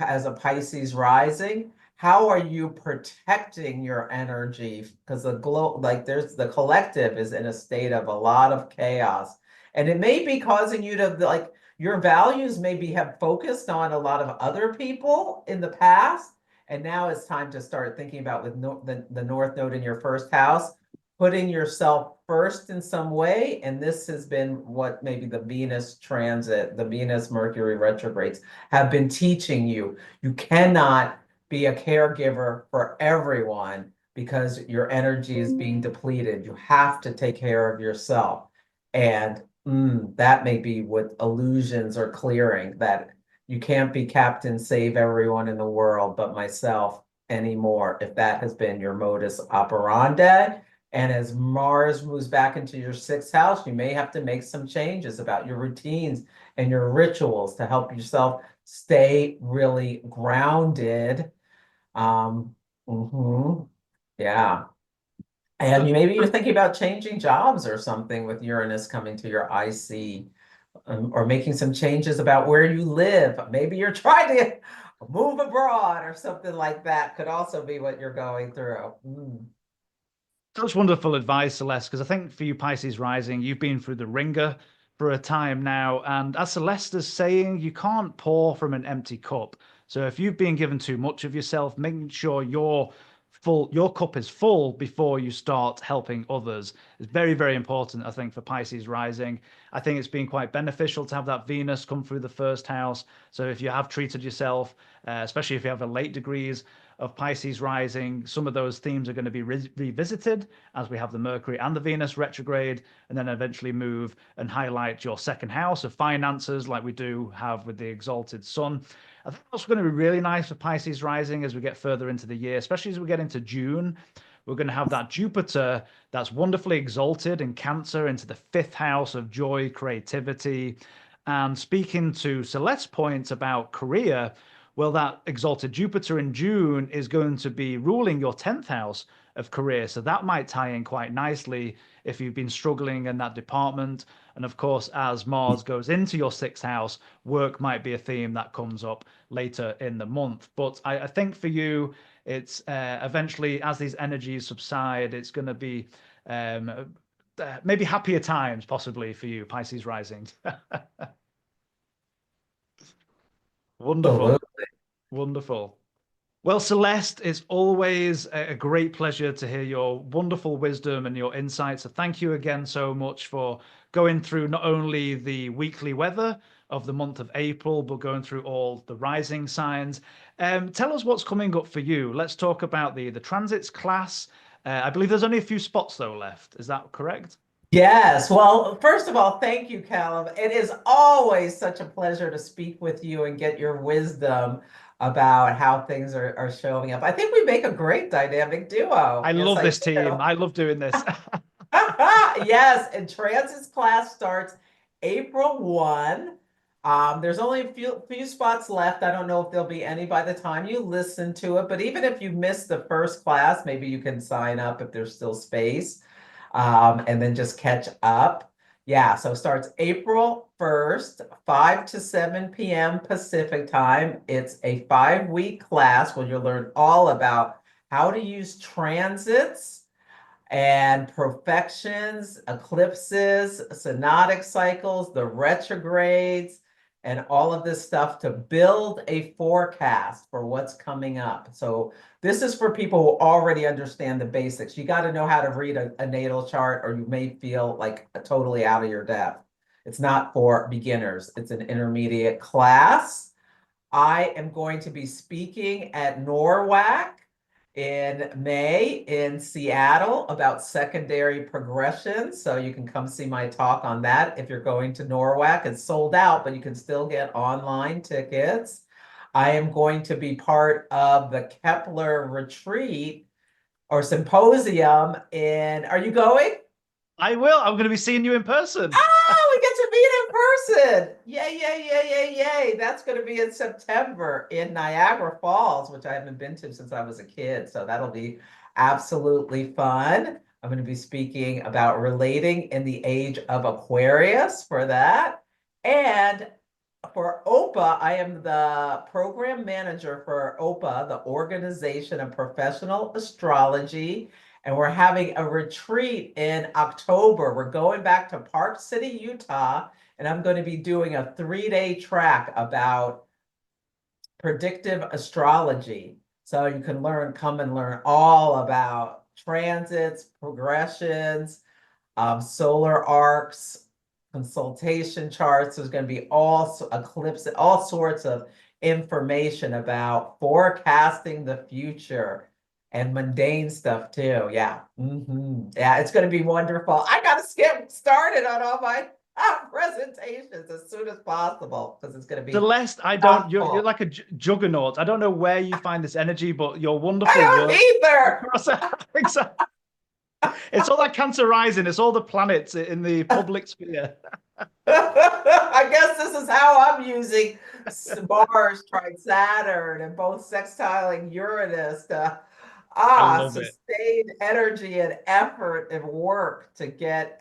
Speaker 2: as a Pisces rising, how are you protecting your energy? Because there's the collective is in a state of a lot of chaos, and it may be causing you to like your values maybe have focused on a lot of other people in the past, and now it's time to start thinking about with the North Node in your first house, putting yourself first in some way. And this has been what maybe the Venus transit, the Venus Mercury retrogrades have been teaching you. You cannot be a caregiver for everyone because your energy is being depleted. You have to take care of yourself. And that may be what illusions are clearing, that you can't be Captain Save Everyone in the World but myself anymore, if that has been your modus operandi. And as Mars moves back into your sixth house, you may have to make some changes about your routines and your rituals to help yourself stay really grounded. Yeah. And maybe you're thinking about changing jobs or something with Uranus coming to your IC, or making some changes about where you live. Maybe you're trying to move abroad or something like that. Could also be what you're going through.
Speaker 1: Such wonderful advice, Celeste, because I think for you, Pisces rising, you've been through the ringer for a time now. And as Celeste is saying, you can't pour from an empty cup. So if you've been given too much of yourself, making sure your cup is full before you start helping others is very, very important, I think, for Pisces rising. I think it's been quite beneficial to have that Venus come through the first house. So if you have treated yourself, especially if you have a late degrees of Pisces rising, some of those themes are going to be revisited as we have the Mercury and the Venus retrograde, and then eventually move and highlight your second house of finances, like we do have with the exalted sun. I think that's going to be really nice for Pisces rising as we get further into the year, especially as we get into June. We're going to have that Jupiter that's wonderfully exalted in Cancer into the fifth house of joy, creativity. And speaking to Celeste's point about career, well, that exalted Jupiter in June is going to be ruling your 10th house of career. So that might tie in quite nicely if you've been struggling in that department. And of course, as Mars goes into your sixth house, work might be a theme that comes up later in the month. But I think for you, it's eventually, as these energies subside, it's going to be maybe happier times possibly for you, Pisces rising. Wonderful.
Speaker 2: Absolutely.
Speaker 1: Wonderful. Well, Celeste, it's always a great pleasure to hear your wonderful wisdom and your insights. So thank you again so much for going through not only the weekly weather of the month of April, but going through all the rising signs. Tell us what's coming up for you. Let's talk about the transits class. I believe there's only a few spots though left. Is that correct?
Speaker 2: Yes. Well, first of all, thank you, Callum. It is always such a pleasure to speak with you and get your wisdom about how things are showing up. I think we make a great dynamic
Speaker 1: I
Speaker 2: duo. Yes,
Speaker 1: love
Speaker 2: I
Speaker 1: this team.
Speaker 2: do.
Speaker 1: I love doing this.
Speaker 2: Yes, and Transit's class starts April 1. There's only a few spots left. I don't know if there'll be any by the time you listen to it, but even if you missed the first class, maybe you can sign up if there's still space, and then just catch up. Yeah, so it starts April 1st, 5 to 7 p.m. Pacific time. It's a 5-week class where you'll learn all about how to use transits and profections, eclipses, synodic cycles, the retrogrades, and all of this stuff to build a forecast for what's coming up. So this is for people who already understand the basics. You got to know how to read a natal chart, or you may feel like totally out of your depth. It's not for beginners. It's an intermediate class. I am going to be speaking at NORWAC in May in Seattle about secondary progression. So you can come see my talk on that if you're going to NORWAC. It's sold out, but you can still get online tickets. I am going to be part of the Kepler retreat or symposium in, are you going?
Speaker 1: I will. I'm going to be seeing you in person.
Speaker 2: Oh, we get to meet in person. Yay, yay, yay, yay, yay. That's going to be in September in Niagara Falls, which I haven't been to since I was a kid. So that'll be absolutely fun. I'm going to be speaking about relating in the age of Aquarius for that. And for OPA, I am the program manager for OPA, the Organization of Professional Astrology. And we're having a retreat in October. We're going back to Park City, Utah, and I'm going to be doing a 3-day track about predictive astrology. So you can come and learn all about transits, progressions, solar arcs, consultation charts. There's going to be all eclipses, all sorts of information about forecasting the future and mundane stuff too. Yeah. Yeah, it's going to be wonderful. I got to get started on all my presentations as soon as possible because it's going to be
Speaker 1: Celeste, I don't. You're
Speaker 2: thoughtful.
Speaker 1: like a juggernaut. I don't know where you find this energy, but your wonderful
Speaker 2: I
Speaker 1: work
Speaker 2: don't either.
Speaker 1: across. Exactly. It's all that Cancer Rising. It's all the planets in the public sphere.
Speaker 2: I guess this is how I'm using Mars, trine Saturn, and both sextiling Uranus to
Speaker 1: I love it.
Speaker 2: sustain energy and effort and work to get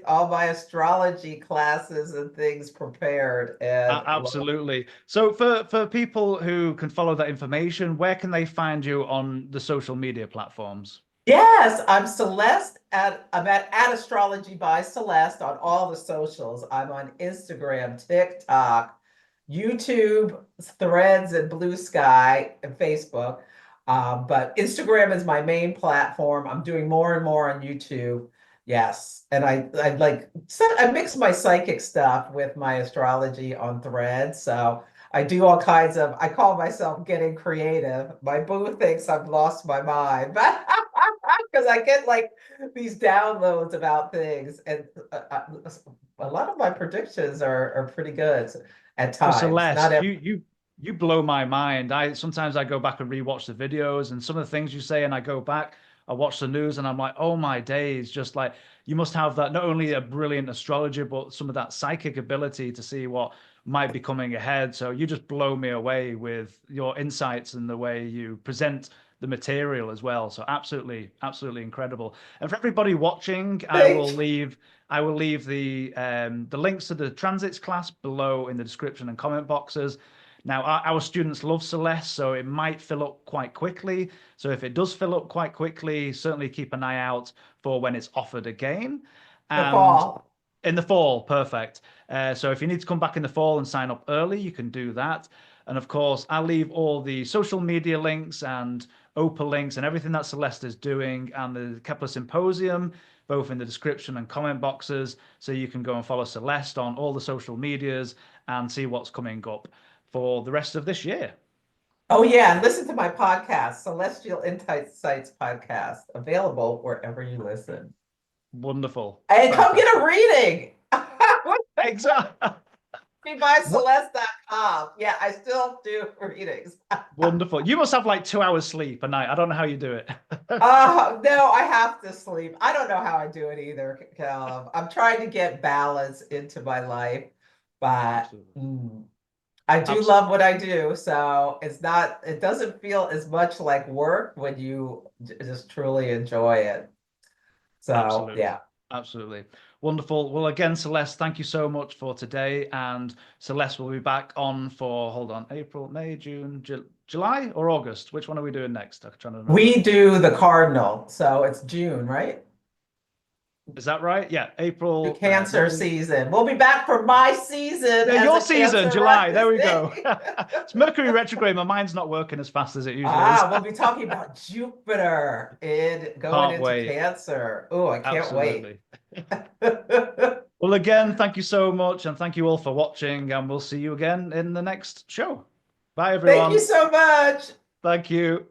Speaker 2: all my astrology classes and things prepared. And
Speaker 1: Absolutely. So for people who can follow that information, where can they find you on the social media platforms?
Speaker 2: yes, I'm Celeste I'm at Astrology by Celeste on all the socials. I'm on Instagram, TikTok, YouTube, Threads, and Blue Sky, and Facebook. But Instagram is my main platform. I'm doing more and more on YouTube. Yes, and I mix my psychic stuff with my astrology on Threads. So I do all kinds of. I call myself getting creative. My boo thinks I've lost my mind, but because I get like these downloads about things, and a lot of my predictions are pretty good at
Speaker 1: Well,
Speaker 2: times. Not
Speaker 1: Celeste,
Speaker 2: every.
Speaker 1: you blow my mind. I sometimes I go back and rewatch the videos and some of the things you say, and I go back, I watch the news, and I'm like, oh my days, just like you must have that not only a brilliant astrologer, but some of that psychic ability to see what might be coming ahead. So you just blow me away with your insights and the way you present the material as well. So absolutely, absolutely incredible. And for everybody watching,
Speaker 2: Thank
Speaker 1: I will leave the links to the transits class below in the description and comment boxes. Now, our students love Celeste, so it might fill up quite quickly. So if it does fill up quite quickly, certainly keep an eye out for when it's offered again.
Speaker 2: the
Speaker 1: And
Speaker 2: fall.
Speaker 1: in the fall, perfect. So if you need to come back in the fall and sign up early, you can do that. And of course, I'll leave all the social media links and Oprah links and everything that Celeste is doing and the Kepler Symposium, both in the description and comment boxes. So you can go and follow Celeste on all the social medias and see what's coming up for the rest of this year.
Speaker 2: Oh, yeah. And listen to my podcast, Celestial Insights Podcast, available wherever you listen.
Speaker 1: Wonderful.
Speaker 2: And come get a reading.
Speaker 1: Exactly.
Speaker 2: By Celeste.com. Yeah, I still do readings.
Speaker 1: Wonderful. You must have like 2 hours sleep a night. I don't know how you do it.
Speaker 2: No, I have to sleep. I don't know how I do it either. I'm trying to get balance into my life, but I do love what I do. So it doesn't feel as much like work when you just truly enjoy it. So,
Speaker 1: Absolutely.
Speaker 2: yeah.
Speaker 1: Absolutely. Wonderful. Well, again, Celeste, thank you so much for today. And Celeste will be back on for, hold on, April, May, June, July or August? Which one are we doing next? I'm trying to remember.
Speaker 2: We do the cardinal. So it's June, right?
Speaker 1: Is that right? Yeah, April.
Speaker 2: The Cancer season. We'll be back for my season.
Speaker 1: Yeah, your season, July.
Speaker 2: Rising.
Speaker 1: There we go. It's Mercury retrograde. My mind's not working as fast as it usually is.
Speaker 2: We'll be talking about Jupiter going into Cancer. Oh, I can't wait.
Speaker 1: Well, again, thank you so much. And thank you all for watching. And we'll see you again in the next show. Bye, everyone.
Speaker 2: Thank you so much.
Speaker 1: Thank you.